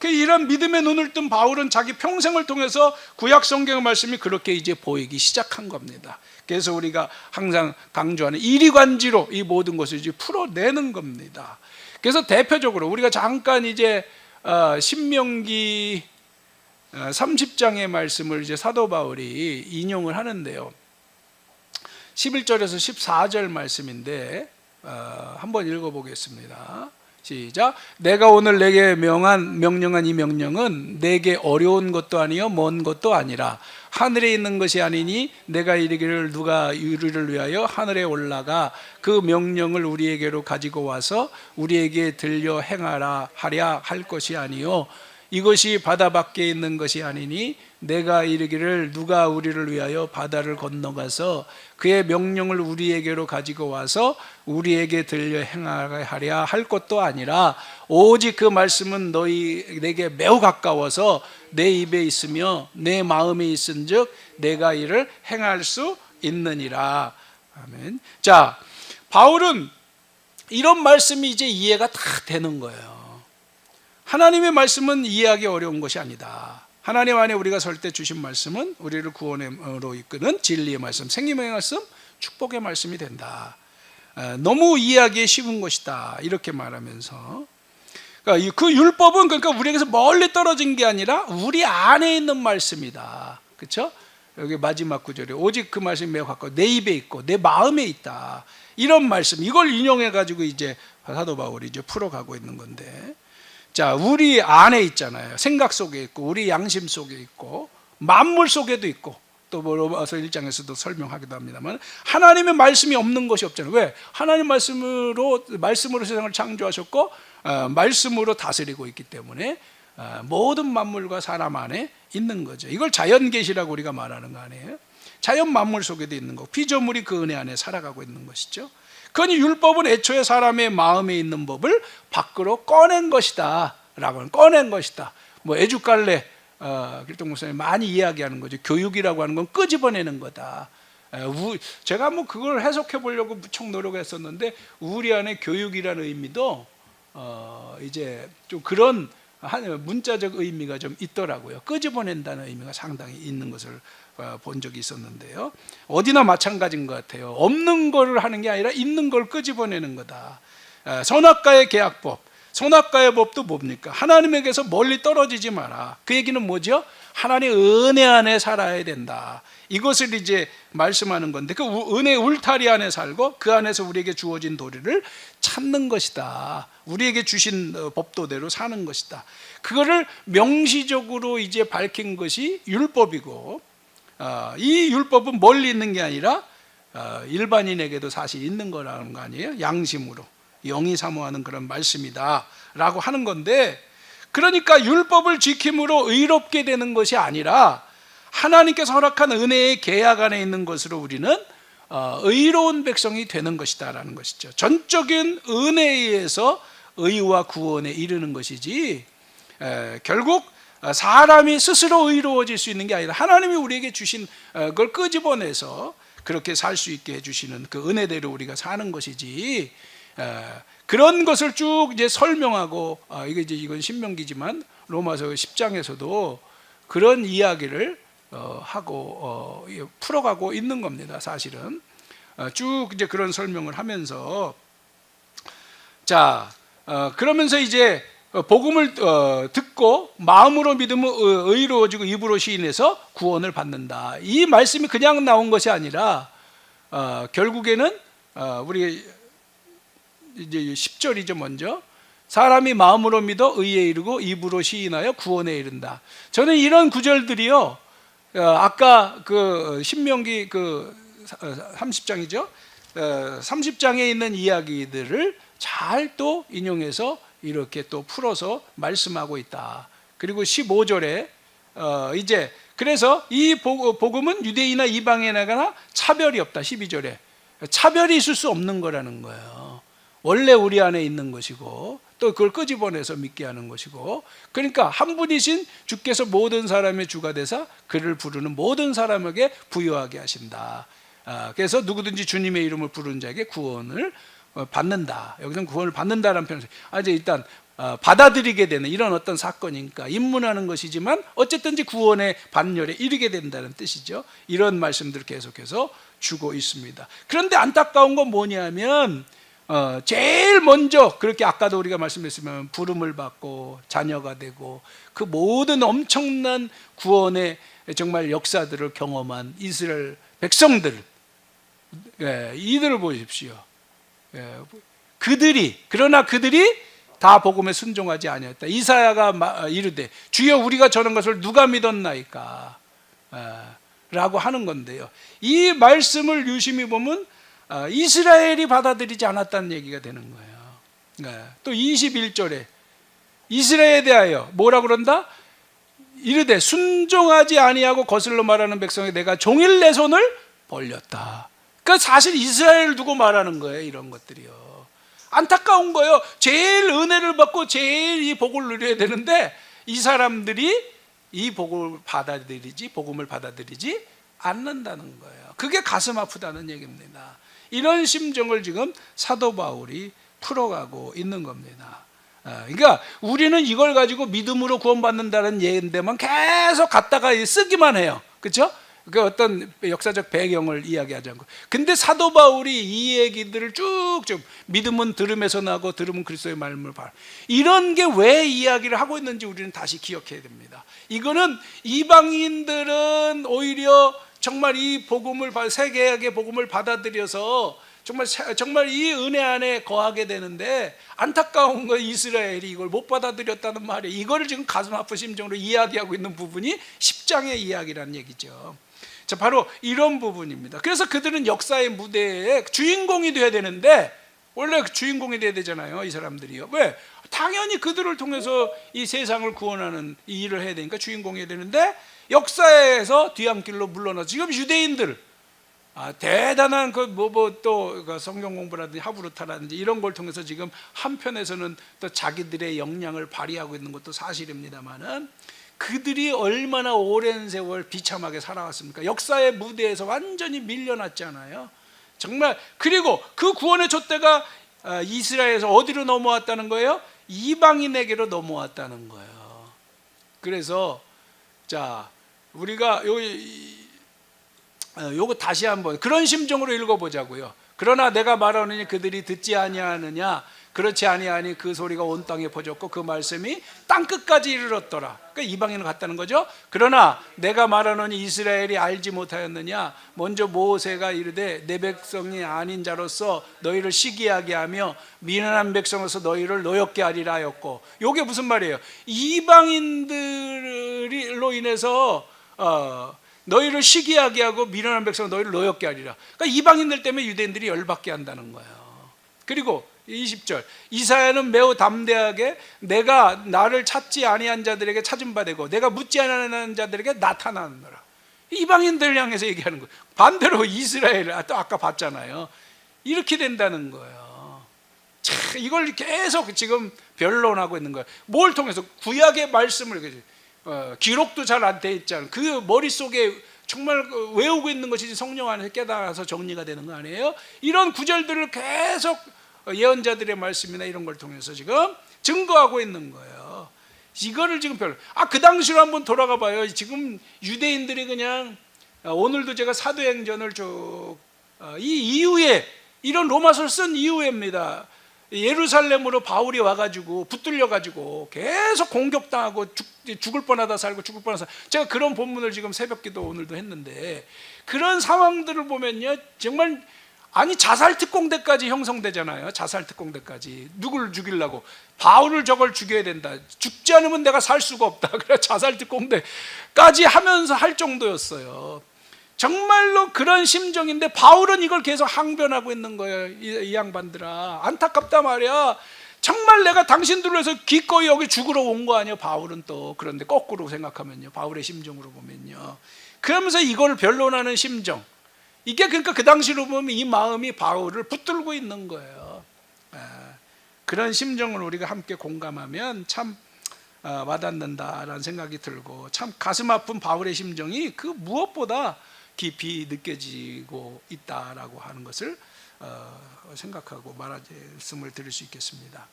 이런 믿음의 눈을 뜬 바울은 자기 평생을 통해서 구약 성경의 말씀이 그렇게 이제 보이기 시작한 겁니다. 그래서 우리가 항상 강조하는 이리관지로 이 모든 것을 이제 풀어내는 겁니다. 그래서 대표적으로 우리가 잠깐 이제 신명기 30장의 말씀을 이제 사도 바울이 인용을 하는데요. 11절에서 14절 말씀인데 한번 읽어보겠습니다. 시작. 내가 오늘 내게 명령한 이 명령은 내게 어려운 것도 아니요 먼 것도 아니라 하늘에 있는 것이 아니니 내가 이르기를 누가 우리를 위하여 하늘에 올라가 그 명령을 우리에게로 가지고 와서 우리에게 들려 행하라 하랴 할 것이 아니요 이것이 바다 밖에 있는 것이 아니니 내가 이르기를 누가 우리를 위하여 바다를 건너가서 그의 명령을 우리에게로 가지고 와서 우리에게 들려 행하랴 할 것도 아니라 오직 그 말씀은 내게 매우 가까워서 내 입에 있으며 내 마음에 있은즉 내가 이를 행할 수 있느니라. 아멘. 자, 바울은 이런 말씀이 이제 이해가 다 되는 거예요. 하나님의 말씀은 이해하기 어려운 것이 아니다. 하나님 안에 우리가 설 때 주신 말씀은 우리를 구원으로 이끄는 진리의 말씀, 생명의 말씀, 축복의 말씀이 된다. 너무 이해하기 쉬운 것이다. 이렇게 말하면서 그러니까 그 율법은 그러니까 우리에게서 멀리 떨어진 게 아니라 우리 안에 있는 말씀이다. 그렇죠? 여기 마지막 구절에 오직 그 말씀이 매우 가까워 내 입에 있고 내 마음에 있다. 이런 말씀 이걸 인용해 가지고 이제 사도 바울이 이제 풀어가고 있는 건데. 자, 우리 안에 있잖아요. 생각 속에 있고 우리 양심 속에 있고 만물 속에도 있고 또 로마서 1장에서도 설명하기도 합니다만 하나님의 말씀이 없는 것이 없잖아요. 왜? 하나님 말씀으로 세상을 창조하셨고 말씀으로 다스리고 있기 때문에 모든 만물과 사람 안에 있는 거죠. 이걸 자연 계시라고 우리가 말하는 거 아니에요? 자연 만물 속에도 있는 거고 피조물이 그 은혜 안에 살아가고 있는 것이죠. 그러니 율법은 애초에 사람의 마음에 있는 법을 밖으로 꺼낸 것이다 라고 꺼낸 것이다. 뭐 애주갈래 길동 목사님 많이 이야기하는 거죠. 교육이라고 하는 건 끄집어내는 거다. 제가 뭐 그걸 해석해 보려고 무척 노력했었는데 우리 안에 교육이라는 의미도 이제 좀 그런 문자적 의미가 좀 있더라고요. 끄집어낸다는 의미가 상당히 있는 것을 본 적이 있었는데요. 어디나 마찬가지인 것 같아요. 없는 거를 하는 게 아니라 있는 걸 끄집어내는 거다. 선악과의 계약법, 선악과의 법도 뭡니까? 하나님에게서 멀리 떨어지지 마라. 그 얘기는 뭐죠? 하나님의 은혜 안에 살아야 된다. 이것을 이제 말씀하는 건데 그 은혜의 울타리 안에 살고 그 안에서 우리에게 주어진 도리를 찾는 것이다. 우리에게 주신 법도대로 사는 것이다. 그거를 명시적으로 이제 밝힌 것이 율법이고 이 율법은 멀리 있는 게 아니라 일반인에게도 사실 있는 거라는 거 아니에요? 양심으로 영이 사모하는 그런 말씀이다 라고 하는 건데 그러니까 율법을 지킴으로 의롭게 되는 것이 아니라 하나님께서 허락한 은혜의 계약 안에 있는 것으로 우리는 의로운 백성이 되는 것이다 라는 것이죠. 전적인 은혜에 의해서 의와 구원에 이르는 것이지 결국 사람이 스스로 의로워질 수 있는 게 아니라 하나님이 우리에게 주신 그걸 끄집어내서 그렇게 살 수 있게 해주시는 그 은혜대로 우리가 사는 것이지 그런 것을 쭉 이제 설명하고 이건 신명기지만 로마서 10장에서도 그런 이야기를 하고 풀어가고 있는 겁니다. 사실은 쭉 이제 그런 설명을 하면서 그러면서 이제 복음을 듣고 마음으로 믿으면 의로워지고 입으로 시인해서 구원을 받는다. 이 말씀이 그냥 나온 것이 아니라 결국에는 우리 이제 10절이죠. 먼저 사람이 마음으로 믿어 의에 이르고 입으로 시인하여 구원에 이른다. 저는 이런 구절들이요. 아까 그 신명기 그 30장이죠. 30장에 있는 이야기들을 잘 또 인용해서 이렇게 또 풀어서 말씀하고 있다. 그리고 15절에 이제 그래서 이 복음은 유대인이나 이방인에게나 차별이 없다. 12절에 차별이 있을 수 없는 거라는 거예요. 원래 우리 안에 있는 것이고 또 그걸 끄집어내서 믿게 하는 것이고 그러니까 한 분이신 주께서 모든 사람의 주가 되사 그를 부르는 모든 사람에게 부여하게 하신다. 그래서 누구든지 주님의 이름을 부르는 자에게 구원을 받는다. 여기서는 구원을 받는다라는 표현을 이제 일단 받아들이게 되는 이런 어떤 사건이니까 입문하는 것이지만 어쨌든지 구원의 반열에 이르게 된다는 뜻이죠. 이런 말씀들을 계속해서 주고 있습니다. 그런데 안타까운 건 뭐냐면 제일 먼저 그렇게 아까도 우리가 말씀했으면 부름을 받고 자녀가 되고 그 모든 엄청난 구원의 정말 역사들을 경험한 이스라엘 백성들 이들을 보십시오. 그러나 그들이 다 복음에 순종하지 아니었다. 이사야가 이르되 주여 우리가 저런 것을 누가 믿었나이까 라고 하는 건데요. 이 말씀을 유심히 보면 이스라엘이 받아들이지 않았다는 얘기가 되는 거예요. 또 21절에 이스라엘에 대하여 뭐라 그런다? 이르되 순종하지 아니하고 거슬러 말하는 백성에 내가 종일 내 손을 벌렸다. 그러니까 사실 이스라엘을 두고 말하는 거예요. 이런 것들이요. 안타까운 거예요. 제일 은혜를 받고 제일 이 복을 누려야 되는데 이 사람들이 이 복음을 받아들이지 않는다는 거예요. 그게 가슴 아프다는 얘기입니다. 이런 심정을 지금 사도 바울이 풀어가고 있는 겁니다. 그러니까 우리는 이걸 가지고 믿음으로 구원받는다는 얘기인데만 계속 갖다가 쓰기만 해요. 그렇죠? 그 어떤 역사적 배경을 이야기하지 않고. 근데 사도 바울이 이 얘기들을 쭉쭉 믿음은 들음에서 나고 들음은 그리스도의 말씀을 봐. 이런 게 왜 이야기를 하고 있는지 우리는 다시 기억해야 됩니다. 이거는 이방인들은 오히려 정말 이 복음을 새 계약의 복음을 받아들여서 정말 이 은혜 안에 거하게 되는데 안타까운 건 이스라엘이 이걸 못 받아들였다는 말이에요. 이거를 지금 가슴 아픈 심정으로 이야기하고 있는 부분이 10장의 이야기라는 얘기죠. 자, 바로 이런 부분입니다. 그래서 그들은 역사의 무대에 주인공이 돼야 되는데 원래 주인공이 돼야 되잖아요. 이 사람들이요. 왜? 당연히 그들을 통해서 이 세상을 구원하는 이 일을 해야 되니까 주인공이 되는데, 역사에서 뒤안길로 물러나 지금 유대인들 대단한 또 성경 공부라든지 하브루타라든지 이런 걸 통해서 지금 한편에서는 또 자기들의 역량을 발휘하고 있는 것도 사실입니다만은, 그들이 얼마나 오랜 세월 비참하게 살아왔습니까? 역사의 무대에서 완전히 밀려났잖아요. 정말. 그리고 그 구원의 촛대가 이스라엘에서 어디로 넘어왔다는 거예요? 이방인에게로 넘어왔다는 거예요. 그래서 자, 우리가 요거 다시 한번 그런 심정으로 읽어보자고요. 그러나 내가 말하느니 그들이 듣지 아니하느냐, 그렇지 아니하니 그 소리가 온 땅에 퍼졌고 그 말씀이 땅 끝까지 이르렀더라. 그러니까 이방인을 갔다는 거죠. 그러나 내가 말하노니 이스라엘이 알지 못하였느냐, 먼저 모세가 이르되 내 백성이 아닌 자로서 너희를 시기하게 하며 미련한 백성으로서 너희를 노엽게 하리라 하였고, 요게 무슨 말이에요? 이방인들로 인해서 너희를 시기하게 하고 미련한 백성은 너희를 노엽게 하리라. 그러니까 이방인들 때문에 유대인들이 열받게 한다는 거예요. 그리고 20절, 이사야는 매우 담대하게 내가 나를 찾지 아니한 자들에게 찾은 바 되고 내가 묻지 아니한 자들에게 나타나느라. 이방인들 향해서 얘기하는 거예요. 반대로 이스라엘, 또 아까 봤잖아요. 이렇게 된다는 거예요. 참, 이걸 계속 지금 변론하고 있는 거예요. 뭘 통해서? 구약의 말씀을, 기록도 잘 안 돼 있잖아요. 그 머릿속에 정말 외우고 있는 것이 성령 안에서 깨달아서 정리가 되는 거 아니에요? 이런 구절들을 계속 예언자들의 말씀이나 이런 걸 통해서 지금 증거하고 있는 거예요. 이거를 지금 그 당시로 한번 돌아가 봐요. 지금 유대인들이 그냥, 오늘도 제가 사도행전을 쭉 이 이후에, 이런 로마서를 쓴 이후에입니다. 예루살렘으로 바울이 와가지고 붙들려가지고 계속 공격당하고 죽을 뻔하다 살고 죽을 뻔하다 살고, 제가 그런 본문을 지금 새벽기도 오늘도 했는데, 그런 상황들을 보면요, 정말 자살특공대까지 형성되잖아요. 자살특공대까지. 누구를 죽이려고? 바울을 저걸 죽여야 된다. 죽지 않으면 내가 살 수가 없다. 그래 자살특공대까지 하면서 할 정도였어요. 정말로 그런 심정인데 바울은 이걸 계속 항변하고 있는 거예요. 이 양반들아, 안타깝다 말이야. 정말 내가 당신들을 위해서 기꺼이 여기 죽으러 온 거 아니에요. 바울은 또. 그런데 거꾸로 생각하면요, 바울의 심정으로 보면요, 그러면서 이걸 변론하는 심정, 이게 그러니까 그 당시로 보면 이 마음이 바울을 붙들고 있는 거예요. 그런 심정을 우리가 함께 공감하면 참 와닿는다라는 생각이 들고, 참 가슴 아픈 바울의 심정이 그 무엇보다 깊이 느껴지고 있다라고 하는 것을 생각하고 말씀을 드릴 수 있겠습니다.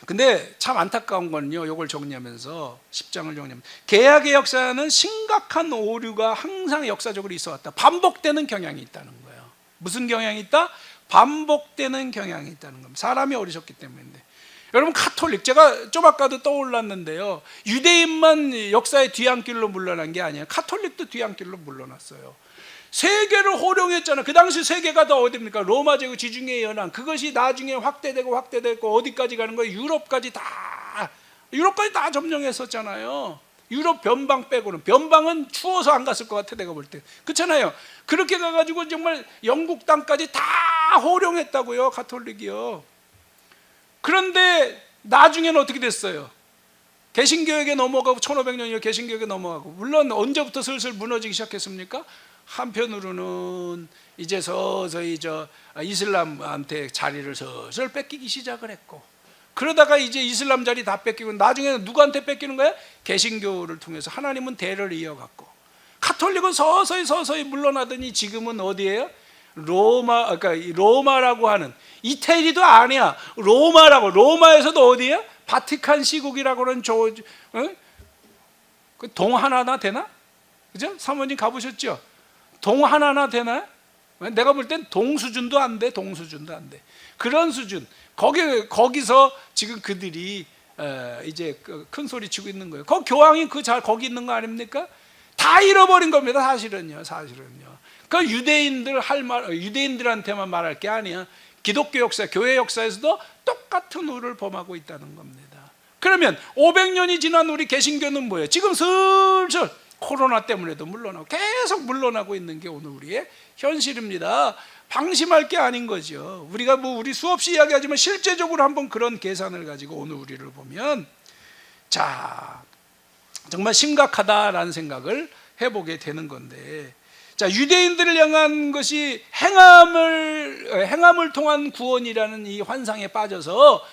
근데 참 안타까운 건요, 이걸 정리하면서 10장을 정리하면, 개혁의 역사는 심각한 오류가 항상 역사적으로 있어 왔다. 반복되는 경향이 있다는 거예요. 무슨 경향이 있다? 반복되는 경향이 있다는 겁니다. 사람이 어리석기 때문인데. 여러분, 카톨릭, 제가 좀 아까도 떠올랐는데요, 유대인만 역사의 뒤안길로 물러난 게 아니에요. 카톨릭도 뒤안길로 물러났어요. 세계를 호령했잖아요. 그 당시 세계가 다 어디입니까? 로마 제국 지중해 연안. 그것이 나중에 확대되고 어디까지 가는 거예요? 유럽까지 다 점령했었잖아요. 유럽 변방 빼고는. 변방은 추워서 안 갔을 것 같아, 내가 볼 때. 그렇잖아요. 그렇게 가가지고 정말 영국 땅까지 다 호령했다고요, 가톨릭이요. 그런데 나중에는 어떻게 됐어요? 개신교에게 넘어가고, 1500년이요 개신교에게 넘어가고, 물론 언제부터 슬슬 무너지기 시작했습니까? 한편으로는 이제 서서히 이슬람한테 자리를 슬슬 뺏기기 시작을 했고, 그러다가 이제 이슬람 자리 다 뺏기고, 나중에는 누구한테 뺏기는 거야? 개신교를 통해서 하나님은 대를 이어갔고, 카톨릭은 서서히 물러나더니 지금은 어디예요? 로마라고 하는, 이태리도 아니야, 로마에서도 어디예요? 바티칸 시국이라고 하는 그 동 하나나 되나? 그죠? 사모님 가보셨죠? 동 하나나 되나? 내가 볼 땐 동 수준도 안 돼. 그런 수준. 거기서 지금 그들이 이제 큰 소리 치고 있는 거예요. 교황이 거기 있는 거 아닙니까? 다 잃어버린 겁니다. 사실은요. 그 유대인들한테만 말할 게 아니야. 기독교 역사, 교회 역사에서도 똑같은 우를 범하고 있다는 겁니다. 그러면 500년이 지난 우리 개신교는 뭐예요? 지금 슬슬 코로나 때문에도 물러나고, 계속 물러나고 있는 게 오늘 우리의 현실입니다. 방심할 게 아닌 거죠. 우리가 우리 수없이 이야기하지만 실제적으로 한번 그런 계산을 가지고 오늘 우리를 보면 자, 정말 심각하다라는 생각을 해보게 되는 건데, 자, 유대인들을 향한 것이 행함을 통한 구원이라는 이 환상에 빠져서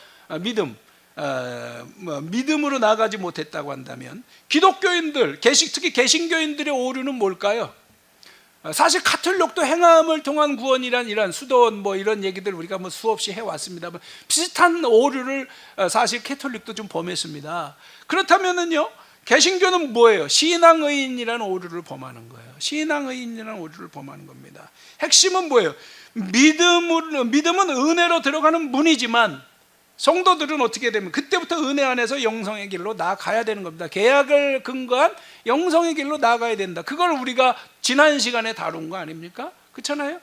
믿음으로 나아가지 못했다고 한다면, 기독교인들, 특히 개신교인들의 오류는 뭘까요? 사실 카톨릭도 행함을 통한 구원이란 이런 수도원 이런 얘기들 우리가 수없이 해왔습니다만 비슷한 오류를 사실 카톨릭도 좀 범했습니다. 그렇다면은요, 개신교는 뭐예요? 신앙의인이라는 오류를 범하는 거예요. 신앙의인이라는 오류를 범하는 겁니다. 핵심은 뭐예요? 믿음은 은혜로 들어가는 문이지만 성도들은 어떻게 되면 그때부터 은혜 안에서 영성의 길로 나아가야 되는 겁니다. 계약을 근거한 영성의 길로 나아가야 된다. 그걸 우리가 지난 시간에 다룬 거 아닙니까? 그렇잖아요.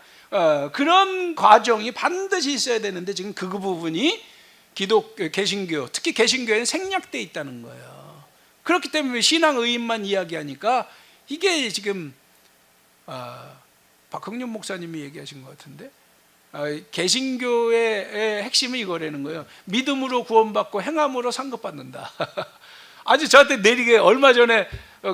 그런 과정이 반드시 있어야 되는데 지금 그 부분이 개신교, 특히 개신교에는 생략되어 있다는 거예요. 그렇기 때문에 신앙의인만 이야기하니까 이게 지금 박흥윤 목사님이 얘기하신 것 같은데, 개신교의 핵심은 이거라는 거예요. 믿음으로 구원받고 행함으로 상급받는다. 아주 저한테 내리게 얼마 전에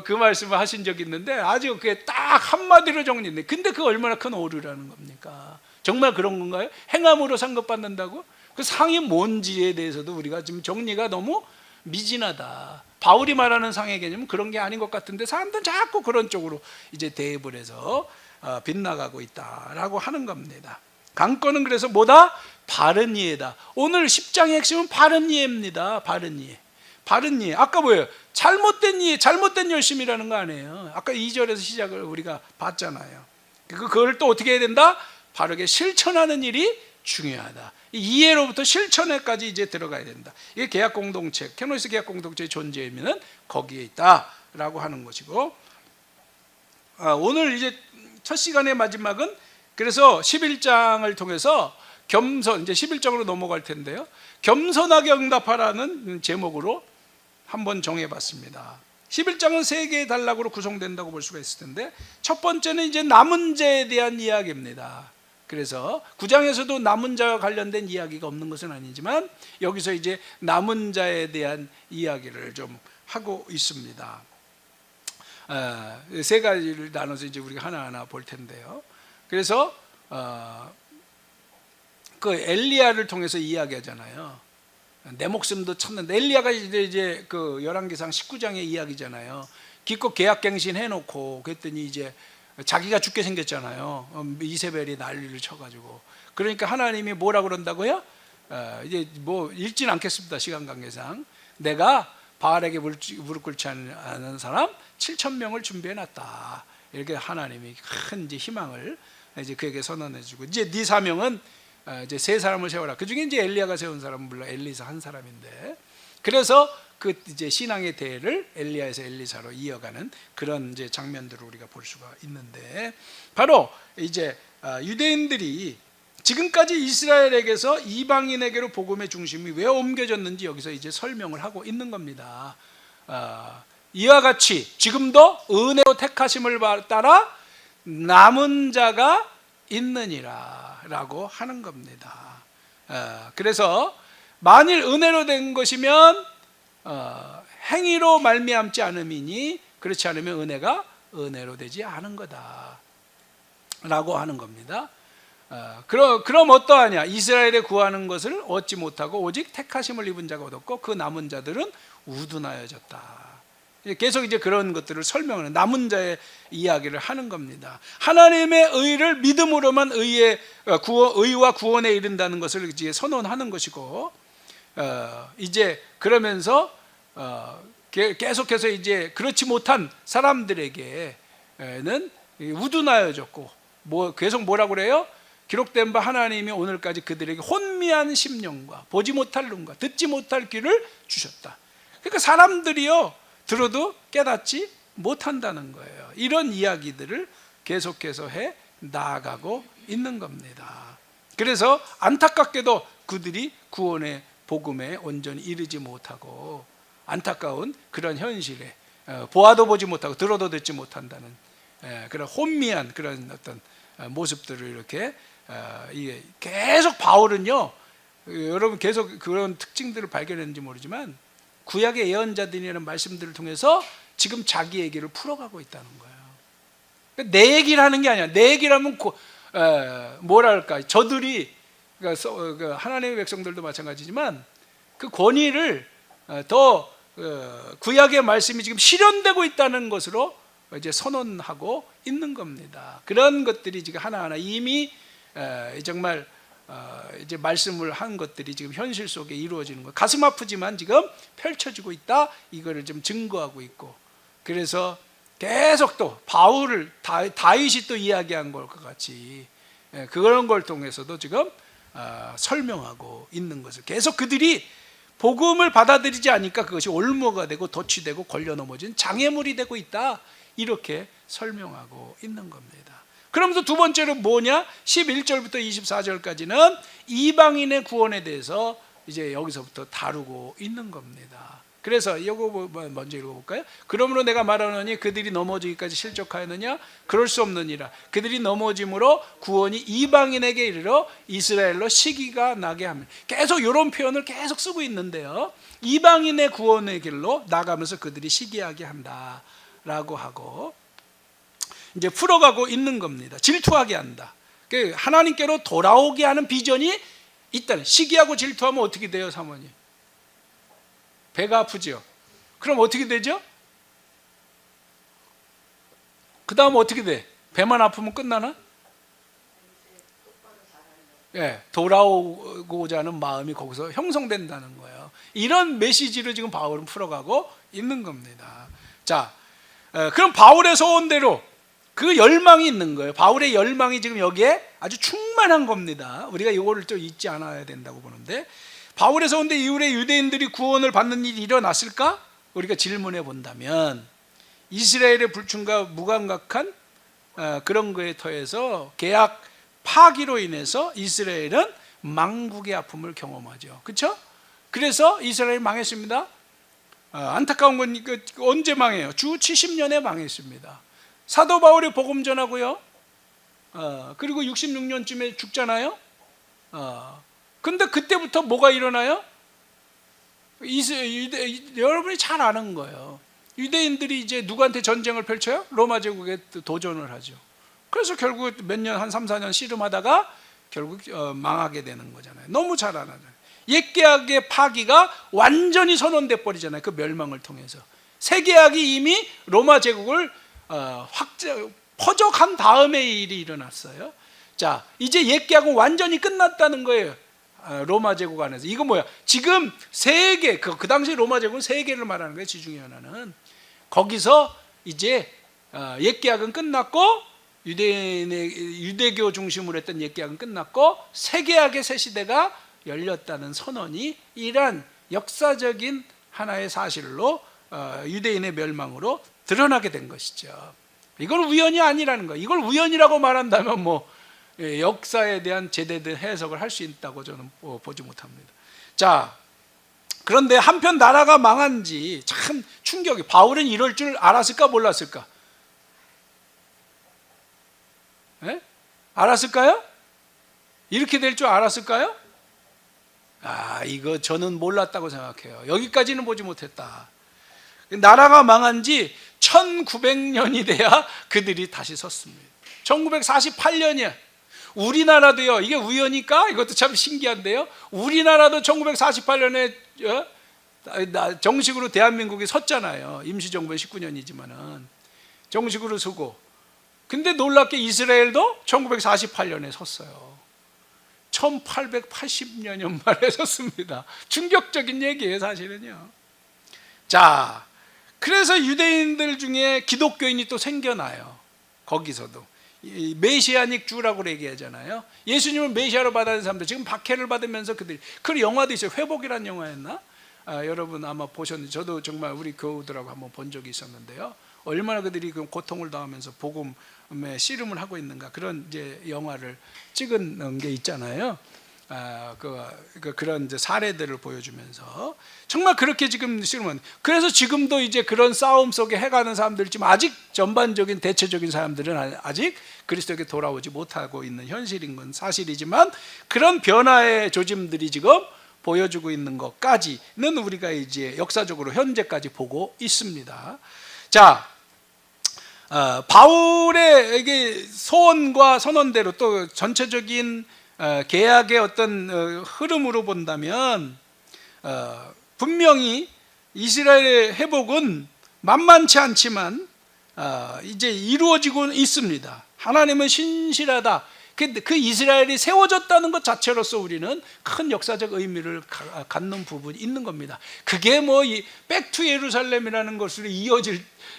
그 말씀을 하신 적이 있는데 아주 그게 딱 한마디로 정리했네. 근데 그 얼마나 큰 오류라는 겁니까? 정말 그런 건가요? 행함으로 상급받는다고? 그 상이 뭔지에 대해서도 우리가 지금 정리가 너무 미진하다. 바울이 말하는 상의 개념은 그런 게 아닌 것 같은데 사람들은 자꾸 그런 쪽으로 이제 대입을 해서 빗나가고 있다라고 하는 겁니다. 강권은 그래서 뭐다? 바른 이해다. 오늘 10장의 핵심은 바른 이해입니다. 바른 이해. 바른 이해. 아까 뭐예요? 잘못된 이해, 잘못된 열심이라는 거 아니에요. 아까 2절에서 시작을 우리가 봤잖아요. 그걸 또 어떻게 해야 된다? 바르게 실천하는 일이 중요하다. 이해로부터 실천에까지 이제 들어가야 된다. 이게 계약 공동체, 케노시스 계약 공동체의 존재의미는 거기에 있다라고 하는 것이고, 오늘 이제 첫 시간의 마지막은 그래서 11장을 통해서 겸손, 이제 11장으로 넘어갈 텐데요, 겸손하게 응답하라는 제목으로 한번 정해봤습니다. 11장은 세 개의 단락으로 구성된다고 볼 수가 있을 텐데, 첫 번째는 이제 남은 자에 대한 이야기입니다. 그래서 9장에서도 남은 자와 관련된 이야기가 없는 것은 아니지만 여기서 이제 남은 자에 대한 이야기를 좀 하고 있습니다. 세 가지를 나눠서 이제 우리가 하나하나 볼 텐데요. 그래서 그 엘리야를 통해서 이야기하잖아요. 내 목숨도 찾는다. 엘리야가 이제 그 열왕기상 19장의 이야기잖아요. 기껏 계약갱신 해놓고 그랬더니 이제 자기가 죽게 생겼잖아요. 이세벨이 난리를 쳐가지고. 그러니까 하나님이 뭐라 그런다고요? 이제 읽지는 않겠습니다. 시간 관계상. 내가 바알에게 무릎 꿇지 않은 사람 7,000명을 준비해놨다. 이렇게 하나님이 큰 이제 희망을 이제 그에게 선언해주고, 이제 네 사명은 이제 세 사람을 세워라. 그 중에 이제 엘리야가 세운 사람은 물론 엘리사 한 사람인데, 그래서 그 이제 신앙의 대회를 엘리야에서 엘리사로 이어가는 그런 이제 장면들을 우리가 볼 수가 있는데, 바로 이제 유대인들이 지금까지 이스라엘에게서 이방인에게로 복음의 중심이 왜 옮겨졌는지 여기서 이제 설명을 하고 있는 겁니다. 이와 같이 지금도 은혜로 택하심을 따라 남은 자가 있느니라 라고 하는 겁니다. 그래서 만일 은혜로 된 것이면 행위로 말미암지 않음이니 그렇지 않으면 은혜가 은혜로 되지 않은 거다 라고 하는 겁니다. 그럼 어떠하냐? 이스라엘에 구하는 것을 얻지 못하고 오직 택하심을 입은 자가 얻었고 그 남은 자들은 우둔하여졌다. 계속 이제 그런 것들을 설명하는 남은 자의 이야기를 하는 겁니다. 하나님의 의를 믿음으로만 의와 구원에 이른다는 것을 이제 선언하는 것이고, 이제 그러면서 계속해서 이제 그렇지 못한 사람들에게는 우둔하여졌고, 계속 뭐라고 그래요? 기록된 바 하나님이 오늘까지 그들에게 혼미한 심령과 보지 못할 눈과 듣지 못할 귀를 주셨다. 그러니까 사람들이요 들어도 깨닫지 못한다는 거예요. 이런 이야기들을 계속해서 해 나아가고 있는 겁니다. 그래서 안타깝게도 그들이 구원의 복음에 온전히 이르지 못하고 안타까운 그런 현실에 보아도 보지 못하고 들어도 듣지 못한다는 그런 혼미한 그런 어떤 모습들을 이렇게 이게 계속 바울은요, 여러분 계속 그런 특징들을 발견했는지 모르지만 구약의 예언자들이라는 말씀들을 통해서 지금 자기 얘기를 풀어가고 있다는 거예요. 내 얘기를 하는 게 아니야. 내 얘기를 하면 뭐랄까, 저들이, 그러니까 하나님의 백성들도 마찬가지지만 그 권위를 더 구약의 말씀이 지금 실현되고 있다는 것으로 이제 선언하고 있는 겁니다. 그런 것들이 지금 하나하나 이미 정말 이제 말씀을 한 것들이 지금 현실 속에 이루어지는 거, 가슴 아프지만 지금 펼쳐지고 있다, 이거를 좀 증거하고 있고, 그래서 계속 또 바울을 다윗이 또 이야기한 것과 같이 그런 걸 통해서도 지금 설명하고 있는 것을, 계속 그들이 복음을 받아들이지 않으니까 그것이 올무가 되고 덫이 되고 걸려 넘어진 장애물이 되고 있다, 이렇게 설명하고 있는 겁니다. 그러면서 두 번째로 뭐냐? 11절부터 24절까지는 이방인의 구원에 대해서 이제 여기서부터 다루고 있는 겁니다. 그래서 이거 먼저 읽어볼까요? 그러므로 내가 말하노니 그들이 넘어지기까지 실족하였느냐? 그럴 수 없느니라. 그들이 넘어짐으로 구원이 이방인에게 이르러 이스라엘로 시기가 나게 하면, 계속 이런 표현을 계속 쓰고 있는데요, 이방인의 구원의 길로 나가면서 그들이 시기하게 한다라고 하고 이제 풀어가고 있는 겁니다. 질투하게 한다. 하나님께로 돌아오게 하는 비전이 있다는. 시기하고 질투하면 어떻게 돼요, 사모님? 배가 아프죠? 그럼 어떻게 되죠? 그 다음 어떻게 돼? 배만 아프면 끝나나? 예, 돌아오고자 하는 마음이 거기서 형성된다는 거예요. 이런 메시지를 지금 바울은 풀어가고 있는 겁니다. 자, 그럼 바울의 소원대로 그 열망이 있는 거예요. 바울의 열망이 지금 여기에 아주 충만한 겁니다. 우리가 이거를 좀 잊지 않아야 된다고 보는데, 바울의 소원대 이후에 유대인들이 구원을 받는 일이 일어났을까? 우리가 질문해 본다면 이스라엘의 불충과 무감각한 그런 거에 더해서 계약 파기로 인해서 이스라엘은 망국의 아픔을 경험하죠. 그렇죠? 그래서 이스라엘이 망했습니다. 안타까운 건 언제 망해요? 주 70년에 망했습니다. 사도 바울이 복음 전하고요, 그리고 66년쯤에 죽잖아요. 근데 그때부터 뭐가 일어나요? 여러분이 잘 아는 거예요. 유대인들이 이제 누구한테 전쟁을 펼쳐요? 로마 제국에 도전을 하죠. 그래서 결국 몇 년, 한 3, 4년 씨름하다가 결국 망하게 되는 거잖아요. 너무 잘 알아요. 옛계약의 파기가 완전히 선언돼 버리잖아요. 그 멸망을 통해서. 새계약이 이미 로마 제국을 퍼져간 다음에 일이 일어났어요. 자, 이제 옛계약은 완전히 끝났다는 거예요. 로마 제국 안에서. 이거 뭐야? 지금 세계, 그 당시 로마 제국은 세계를 말하는 거예요. 지중해 연안은. 거기서 이제 옛계약은 끝났고, 유대교 중심으로 했던 옛계약은 끝났고, 새계약의 새 시대가 열렸다는 선언이 이러한 역사적인 하나의 사실로 유대인의 멸망으로 드러나게 된 것이죠. 이걸 우연이 아니라는 거예요. 이걸 우연이라고 말한다면 뭐 역사에 대한 제대된 해석을 할 수 있다고 저는 보지 못합니다. 자, 그런데 한편 나라가 망한지 참 충격이. 바울은 이럴 줄 알았을까 몰랐을까? 네? 알았을까요? 이렇게 될 줄 알았을까요? 이거 저는 몰랐다고 생각해요. 여기까지는 보지 못했다. 나라가 망한 지 1900년이 돼야 그들이 다시 섰습니다. 1948년이야. 우리나라도요, 이게 우연일까? 이것도 참 신기한데요, 우리나라도 1948년에 정식으로 대한민국이 섰잖아요. 임시정부의 19년이지만은 정식으로 서고. 근데 놀랍게 이스라엘도 1948년에 섰어요. 1880년 만에 섰습니다. 충격적인 얘기예요, 사실은요. 자, 그래서 유대인들 중에 기독교인이 또 생겨나요. 거기서도 메시아닉 주라고 얘기하잖아요. 예수님을 메시아로 받아들인 사람들, 지금 박해를 받으면서 그들이, 그 영화도 있어요. 회복이라는 영화였나? 여러분 아마 보셨는데, 저도 정말 우리 교우들하고 한번 본 적이 있었는데요, 얼마나 그들이 그 고통을 당하면서 복음에 씨름을 하고 있는가, 그런 이제 영화를 찍은 게 있잖아요. 그런 이제 사례들을 보여주면서 정말 그렇게 지금 싫으면, 그래서 지금도 이제 그런 싸움 속에 해가는 사람들이 지금 아직 전반적인 대체적인 사람들은 아직 그리스도에게 돌아오지 못하고 있는 현실인 건 사실이지만, 그런 변화의 조짐들이 지금 보여주고 있는 것까지는 우리가 이제 역사적으로 현재까지 보고 있습니다. 자, 바울의 이게 소원과 선언대로 또 전체적인 계약의 어떤 흐름으로 본다면 분명히 이스라엘의 회복은 만만치 않지만 이제 이루어지고 있습니다. 하나님은 신실하다. 그 이스라엘이 세워졌다는 것 자체로서 우리는 큰 역사적 의미를 갖는 부분이 있는 겁니다. 그게 뭐 백투 예루살렘이라는 것으로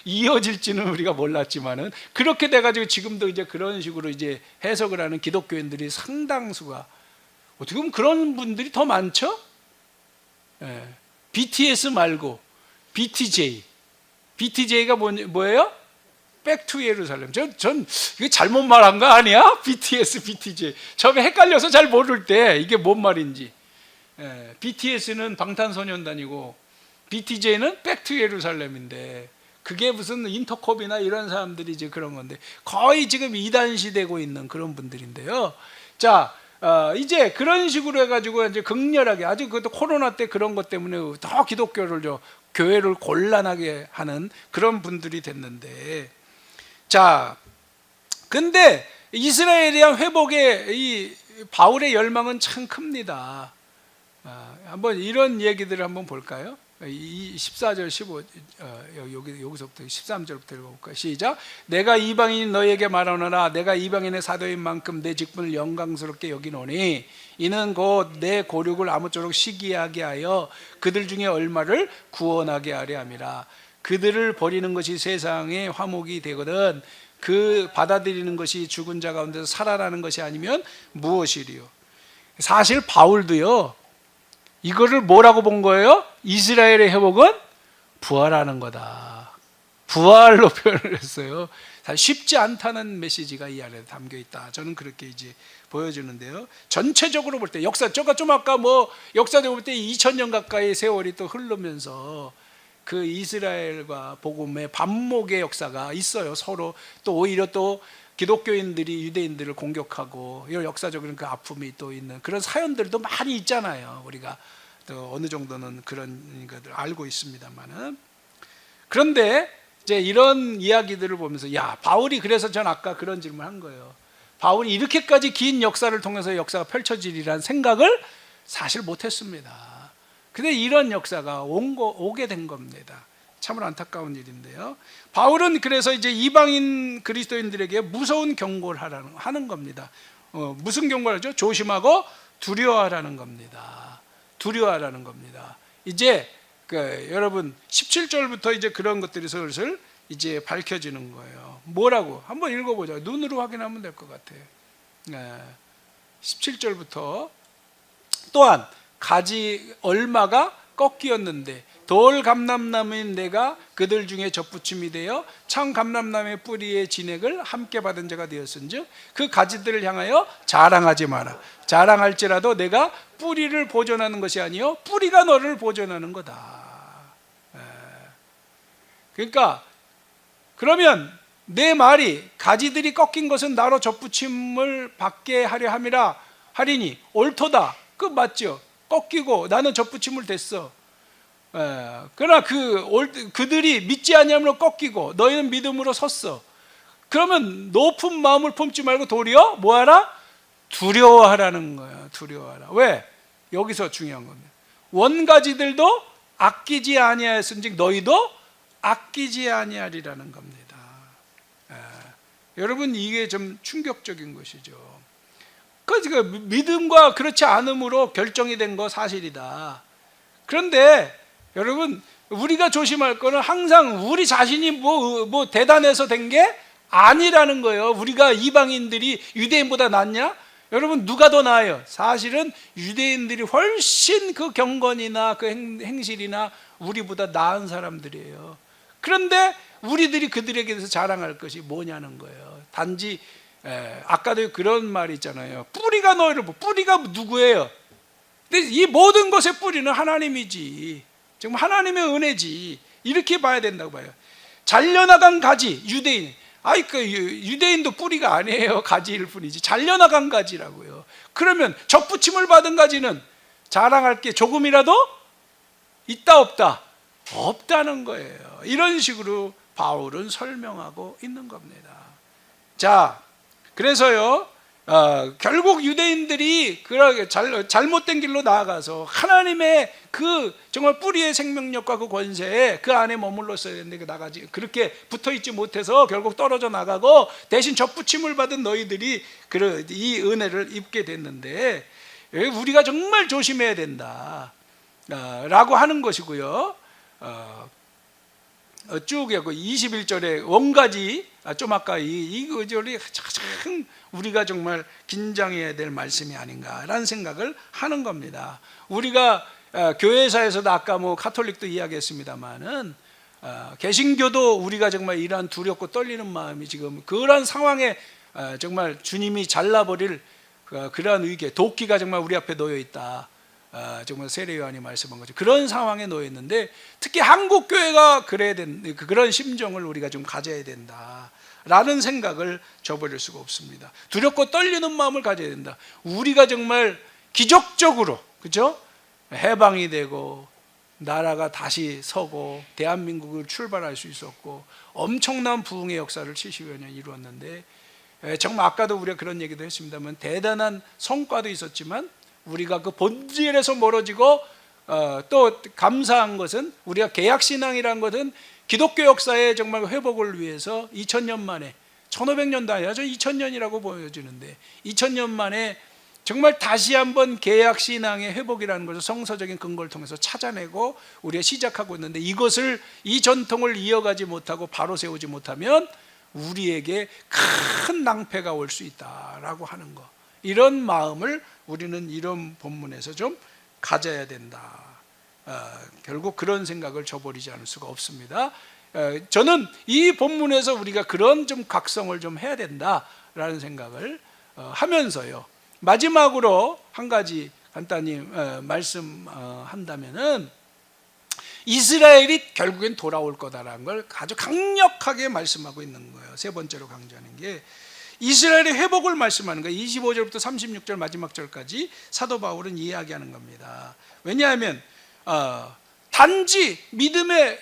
이어질지는 우리가 몰랐지만은 그렇게 돼가지고 지금도 이제 그런 식으로 이제 해석을 하는 기독교인들이 상당수가, 어떻게 보면 그런 분들이 더 많죠. BTS 말고 BTJ가 뭐예요? 백투 예루살렘. 전 이게 잘못 말한 거 아니야? BTS, BTJ. 처음에 헷갈려서 잘 모를 때 이게 뭔 말인지. BTS는 방탄소년단이고 BTJ는 백투 예루살렘인데, 그게 무슨 인터컵이나 이런 사람들이 이제 그런 건데, 거의 지금 이단시되고 있는 그런 분들인데요. 자, 이제 그런 식으로 해가지고 이제 극렬하게, 아주 그것도 코로나 때 그런 것 때문에 더 기독교를 교회를 곤란하게 하는 그런 분들이 됐는데, 자, 근데 이스라엘에 대한 회복의 이 바울의 열망은 참 큽니다. 한번 이런 얘기들을 한번 볼까요? 이 14절 15 여기서부터 13절부터 읽어볼까요? 시작. 내가 이방인 너희에게 말하노라. 내가 이방인의 사도인 만큼 내 직분을 영광스럽게 여기노니 이는 곧 내 고륙을 아무쪼록 시기하게 하여 그들 중에 얼마를 구원하게 하려 함이라. 그들을 버리는 것이 세상의 화목이 되거든 그 받아들이는 것이 죽은 자 가운데서 살아나는 것이 아니면 무엇이리요. 사실 바울도요, 이거를 뭐라고 본 거예요? 이스라엘의 회복은 부활하는 거다. 부활로 표현을 했어요. 사실 쉽지 않다는 메시지가 이 안에 담겨 있다. 저는 그렇게 이제 보여주는데요. 전체적으로 볼 때 제가 좀 아까 역사적으로 볼 때 2000년 가까이 세월이 또 흐르면서 그 이스라엘과 복음의 반목의 역사가 있어요. 서로 또 오히려 또 기독교인들이 유대인들을 공격하고 이런 역사적인 그 아픔이 또 있는 그런 사연들도 많이 있잖아요. 우리가 또 어느 정도는 그런 것들 알고 있습니다만은, 그런데 이제 이런 이야기들을 보면서 바울이, 그래서 전 아까 그런 질문한 거예요. 바울이 이렇게까지 긴 역사를 통해서 역사가 펼쳐지리라는 생각을 사실 못했습니다. 근데 이런 역사가 오게 된 겁니다. 참으로 안타까운 일인데요. 바울은 그래서 이제 이방인 그리스도인들에게 무서운 경고를 하는 겁니다. 무슨 경고를 하죠? 조심하고 두려워하라는 겁니다. 두려워하라는 겁니다. 이제 여러분 17절부터 이제 그런 것들이 슬슬 이제 밝혀지는 거예요. 뭐라고? 한번 읽어보자. 눈으로 확인하면 될 것 같아요. 17절부터 또한 가지 얼마가 꺾이었는데 돌 감람나무인 내가 그들 중에 접붙임이 되어 참 감람나무의 뿌리의 진액을 함께 받은 자가 되었은즉 그 가지들을 향하여 자랑하지 마라. 자랑할지라도 내가 뿌리를 보존하는 것이 아니요 뿌리가 너를 보존하는 거다. 그러니까 그러면 내 말이 가지들이 꺾인 것은 나로 접붙임을 받게 하려 함이라 하리니 옳도다. 그 맞죠? 꺾이고 나는 접붙임을 됐어. 그러나 그들이 믿지 아니함으로 꺾이고 너희는 믿음으로 섰어. 그러면 높은 마음을 품지 말고 도리어 뭐하라? 두려워하라는 거야. 두려워하라. 왜? 여기서 중요한 겁니다. 원가지들도 아끼지 아니하였은즉 너희도 아끼지 아니하리라는 겁니다. 여러분, 이게 좀 충격적인 것이죠. 그 믿음과 그렇지 않음으로 결정이 된 거 사실이다. 그런데 여러분, 우리가 조심할 거는 항상 우리 자신이 뭐 대단해서 된 게 아니라는 거예요. 우리가 이방인들이 유대인보다 낫냐? 여러분, 누가 더 나아요? 사실은 유대인들이 훨씬 그 경건이나 그 행실이나 우리보다 나은 사람들이에요. 그런데 우리들이 그들에게 대해서 자랑할 것이 뭐냐는 거예요. 단지 아까도 그런 말이 있잖아요. 뿌리가 너희를 뿌리가 누구예요? 근데 이 모든 것의 뿌리는 하나님이지. 정말 하나님의 은혜지. 이렇게 봐야 된다고 봐요. 잘려나간 가지, 유대인. 유대인도 뿌리가 아니에요. 가지일 뿐이지. 잘려나간 가지라고요. 그러면 접붙임을 받은 가지는 자랑할 게 조금이라도 있다 없다? 없다는 거예요. 이런 식으로 바울은 설명하고 있는 겁니다. 자, 그래서요, 결국 유대인들이 그렇게 잘못된 길로 나아가서 하나님의 그 정말 뿌리의 생명력과 그 권세에 그 안에 머물렀어야 되는데 나가지 그렇게 붙어 있지 못해서 결국 떨어져 나가고 대신 접붙임을 받은 너희들이 이 은혜를 입게 됐는데 우리가 정말 조심해야 된다 라고 하는 것이고요. 쭉 21절에 원가지 좀 아까 이 구절이 가장 우리가 정말 긴장해야 될 말씀이 아닌가라는 생각을 하는 겁니다. 우리가 교회사에서도 아까 뭐 카톨릭도 이야기했습니다만은 개신교도 우리가 정말 이러한 두렵고 떨리는 마음이 지금 그러한 상황에 정말 주님이 잘라버릴 그러한 위기에 도끼가 정말 우리 앞에 놓여 있다. 정말 세례 요한이 말씀한 거죠. 그런 상황에 놓여 있는데 특히 한국 교회가 그래야 그런 심정을 우리가 좀 가져야 된다라는 생각을 저버릴 수가 없습니다. 두렵고 떨리는 마음을 가져야 된다. 우리가 정말 기적적으로 그죠? 해방이 되고 나라가 다시 서고 대한민국을 출발할 수 있었고 엄청난 부흥의 역사를 70여 년 이루었는데 정말 아까도 우리가 그런 얘기도 했습니다만 대단한 성과도 있었지만 우리가 그 본질에서 멀어지고 또 감사한 것은 우리가 개혁신앙이라는 것은 기독교 역사의 정말 회복을 위해서 2000년 만에 1500년도 아니라 2000년이라고 보여지는데 2000년 만에 정말 다시 한번 개혁신앙의 회복이라는 것을 성서적인 근거를 통해서 찾아내고 우리가 시작하고 있는데 이것을 이 전통을 이어가지 못하고 바로 세우지 못하면 우리에게 큰 낭패가 올 수 있다라고 하는 것 이런 마음을 우리는 이런 본문에서 좀 가져야 된다. 결국 그런 생각을 저버리지 않을 수가 없습니다. 저는 이 본문에서 우리가 그런 좀 각성을 좀 해야 된다라는 생각을 하면서요. 마지막으로 한 가지 간단히 말씀한다면은 이스라엘이 결국엔 돌아올 거다라는 걸 아주 강력하게 말씀하고 있는 거예요. 세 번째로 강조하는 게 이스라엘의 회복을 말씀하는 거예요. 25절부터 36절 마지막 절까지 사도 바울은 이야기하는 겁니다. 왜냐하면 단지 믿음의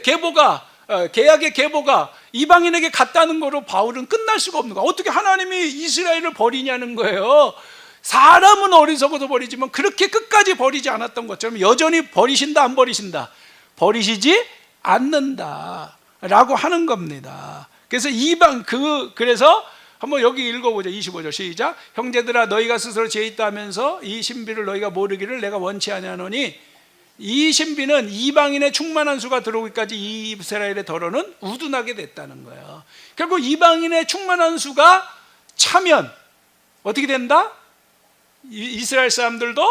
계보가 계약의 계보가 이방인에게 갔다는 거로 바울은 끝날 수가 없는 거예요. 어떻게 하나님이 이스라엘을 버리냐는 거예요. 사람은 어리석어도 버리지만 그렇게 끝까지 버리지 않았던 것처럼 여전히 버리신다 안 버리신다? 버리시지 않는다라고 하는 겁니다. 그래서 그래서 한번 여기 읽어보죠. 25절 시작. 형제들아 너희가 스스로 죄 있다 하면서 이 신비를 너희가 모르기를 내가 원치 아니하노니 이 신비는 이방인의 충만한 수가 들어오기까지 이스라엘의 더러는 우둔하게 됐다는 거예요. 결국 이방인의 충만한 수가 차면 어떻게 된다? 이스라엘 사람들도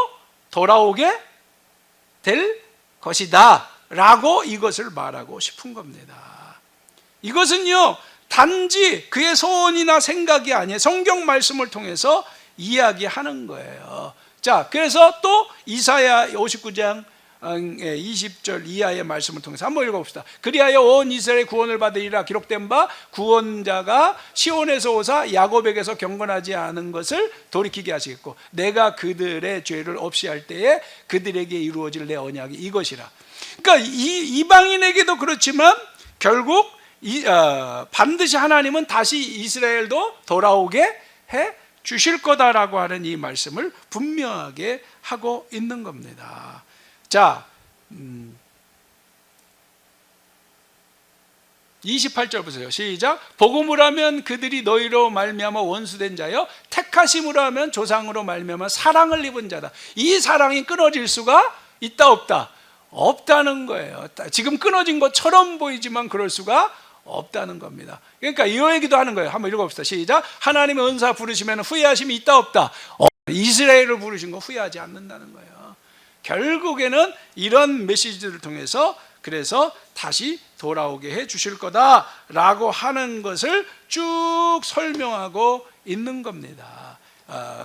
돌아오게 될 것이다 라고 이것을 말하고 싶은 겁니다. 이것은요 단지 그의 소원이나 생각이 아니에요. 성경 말씀을 통해서 이야기하는 거예요. 자, 그래서 또 이사야 59장 20절 이하의 말씀을 통해서 한번 읽어봅시다. 그리하여 온 이스라엘 구원을 받으리라. 기록된 바 구원자가 시온에서 오사 야곱에게서 경건하지 않은 것을 돌이키게 하시겠고 내가 그들의 죄를 없이 할 때에 그들에게 이루어질 내 언약이 이것이라. 그러니까 이방인에게도 그렇지만 결국 반드시 하나님은 다시 이스라엘도 돌아오게 해 주실 거다라고 하는 이 말씀을 분명하게 하고 있는 겁니다. 자, 28절 보세요. 시작. 복음으로 하면 그들이 너희로 말미암아 원수된 자여 택하심으로 하면 조상으로 말미암아 사랑을 입은 자다. 이 사랑이 끊어질 수가 있다 없다? 없다는 거예요. 지금 끊어진 것처럼 보이지만 그럴 수가 없다는 겁니다. 그러니까 이 얘기도 하는 거예요. 한번 읽어봅시다. 시작. 하나님의 은사 부르시면 후회하심이 있다 없다? 이스라엘을 부르신 거 후회하지 않는다는 거예요. 결국에는 이런 메시지들을 통해서 그래서 다시 돌아오게 해 주실 거다라고 하는 것을 쭉 설명하고 있는 겁니다.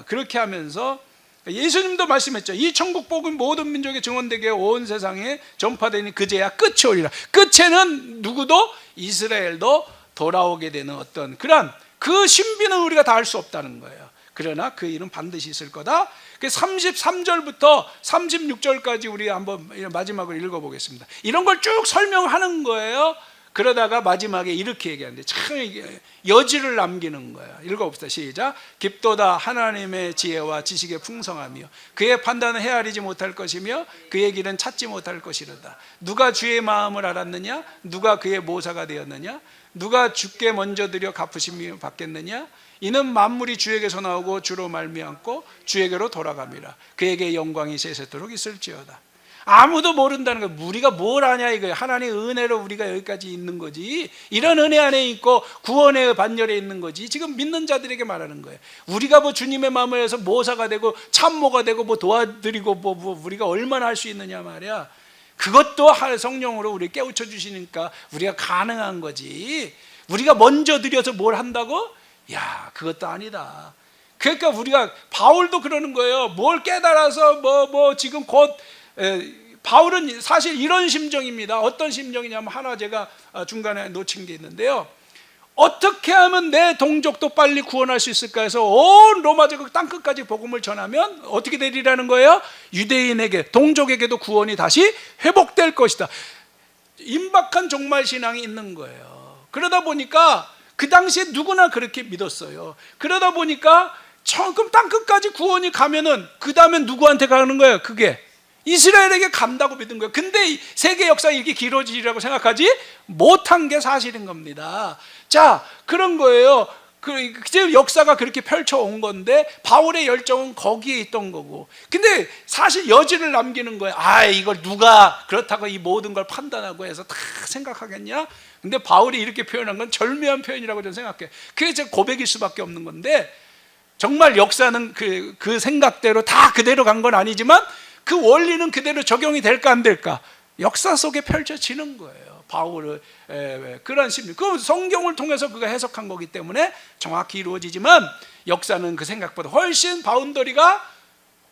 그렇게 하면서 예수님도 말씀했죠. 이 천국 복음 모든 민족에 증언되게 온 세상에 전파되니 그제야 끝이 오리라. 끝에는 누구도 이스라엘도 돌아오게 되는 어떤 그런 그 신비는 우리가 다 알 수 없다는 거예요. 그러나 그 일은 반드시 있을 거다. 33절부터 36절까지 우리 한번 마지막으로 읽어보겠습니다. 이런 걸 쭉 설명하는 거예요. 그러다가 마지막에 이렇게 얘기하는데 참 여지를 남기는 거예요. 읽어봅시다. 시작. 깊도다 하나님의 지혜와 지식의 풍성하며 그의 판단은 헤아리지 못할 것이며 그의 길은 찾지 못할 것이로다. 누가 주의 마음을 알았느냐? 누가 그의 모사가 되었느냐? 누가 주께 먼저 드려 갚으심을 받겠느냐? 이는 만물이 주에게서 나오고 주로 말미암고 주에게로 돌아갑니다. 그에게 영광이 세세토록 있을지어다. 아무도 모른다는 거예요. 우리가 뭘 아냐 이거예요. 하나님의 은혜로 우리가 여기까지 있는 거지. 이런 은혜 안에 있고 구원의 반열에 있는 거지. 지금 믿는 자들에게 말하는 거예요. 우리가 뭐 주님의 마음을 해서 모사가 되고 참모가 되고 뭐 도와드리고 뭐 우리가 얼마나 할 수 있느냐 말이야. 그것도 성령으로 우리 깨우쳐 주시니까 우리가 가능한 거지. 우리가 먼저 드려서 뭘 한다고? 야, 그것도 아니다. 그러니까 우리가 바울도 그러는 거예요. 뭘 깨달아서 뭐 지금 곧 바울은 사실 이런 심정입니다. 어떤 심정이냐면 하나 제가 중간에 놓친 게 있는데요. 어떻게 하면 내 동족도 빨리 구원할 수 있을까 해서 온 로마 제국 땅끝까지 복음을 전하면 어떻게 되리라는 거예요? 유대인에게 동족에게도 구원이 다시 회복될 것이다. 임박한 종말신앙이 있는 거예요. 그러다 보니까 그 당시에 누구나 그렇게 믿었어요. 그러다 보니까 처음 땅끝까지 구원이 가면은 그 다음에 누구한테 가는 거예요? 그게 이스라엘에게 간다고 믿은 거예요. 근데 세계 역사가 이렇게 길어지리라고 생각하지 못한 게 사실인 겁니다. 자, 그런 거예요. 그 역사가 그렇게 펼쳐온 건데 바울의 열정은 거기에 있던 거고. 근데 사실 여지를 남기는 거예요. 이걸 누가 그렇다고 이 모든 걸 판단하고 해서 다 생각하겠냐? 근데 바울이 이렇게 표현한 건 절묘한 표현이라고 저는 생각해요. 그게 제 고백일 수밖에 없는 건데 정말 역사는 그 생각대로 다 그대로 간 건 아니지만 그 원리는 그대로 적용이 될까 안 될까? 역사 속에 펼쳐지는 거예요. 바울의 그런 심리. 그 성경을 통해서 그가 해석한 거기 때문에 정확히 이루어지지만 역사는 그 생각보다 훨씬 바운더리가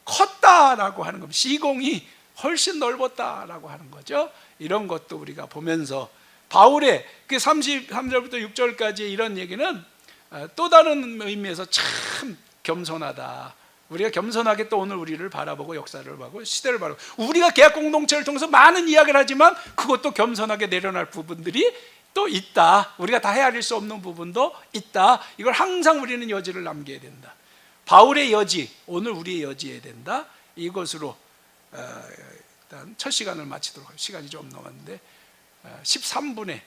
컸다라고 하는 겁니다. 시공이 훨씬 넓었다라고 하는 거죠. 이런 것도 우리가 보면서 바울의 그 33절부터 6절까지의 이런 얘기는 또 다른 의미에서 참 겸손하다. 우리가 겸손하게 또 오늘 우리를 바라보고 역사를 보고 시대를 바라보고 우리가 계약 공동체를 통해서 많은 이야기를 하지만 그것도 겸손하게 내려놓을 부분들이 또 있다. 우리가 다 헤아릴 수 없는 부분도 있다. 이걸 항상 우리는 여지를 남겨야 된다. 바울의 여지, 오늘 우리의 여지여야 된다. 이것으로 일단 첫 시간을 마치도록 하겠습니다. 시간이 좀 넘었는데 13분에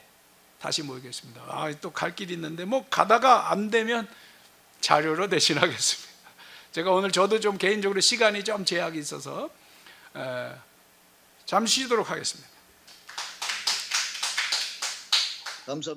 다시 모이겠습니다. 또 갈 길이 있는데 뭐 가다가 안 되면 자료로 대신하겠습니다. 제가 오늘 저도 좀 개인적으로 시간이 좀 제약이 있어서 잠시 쉬도록 하겠습니다. 감사합니다.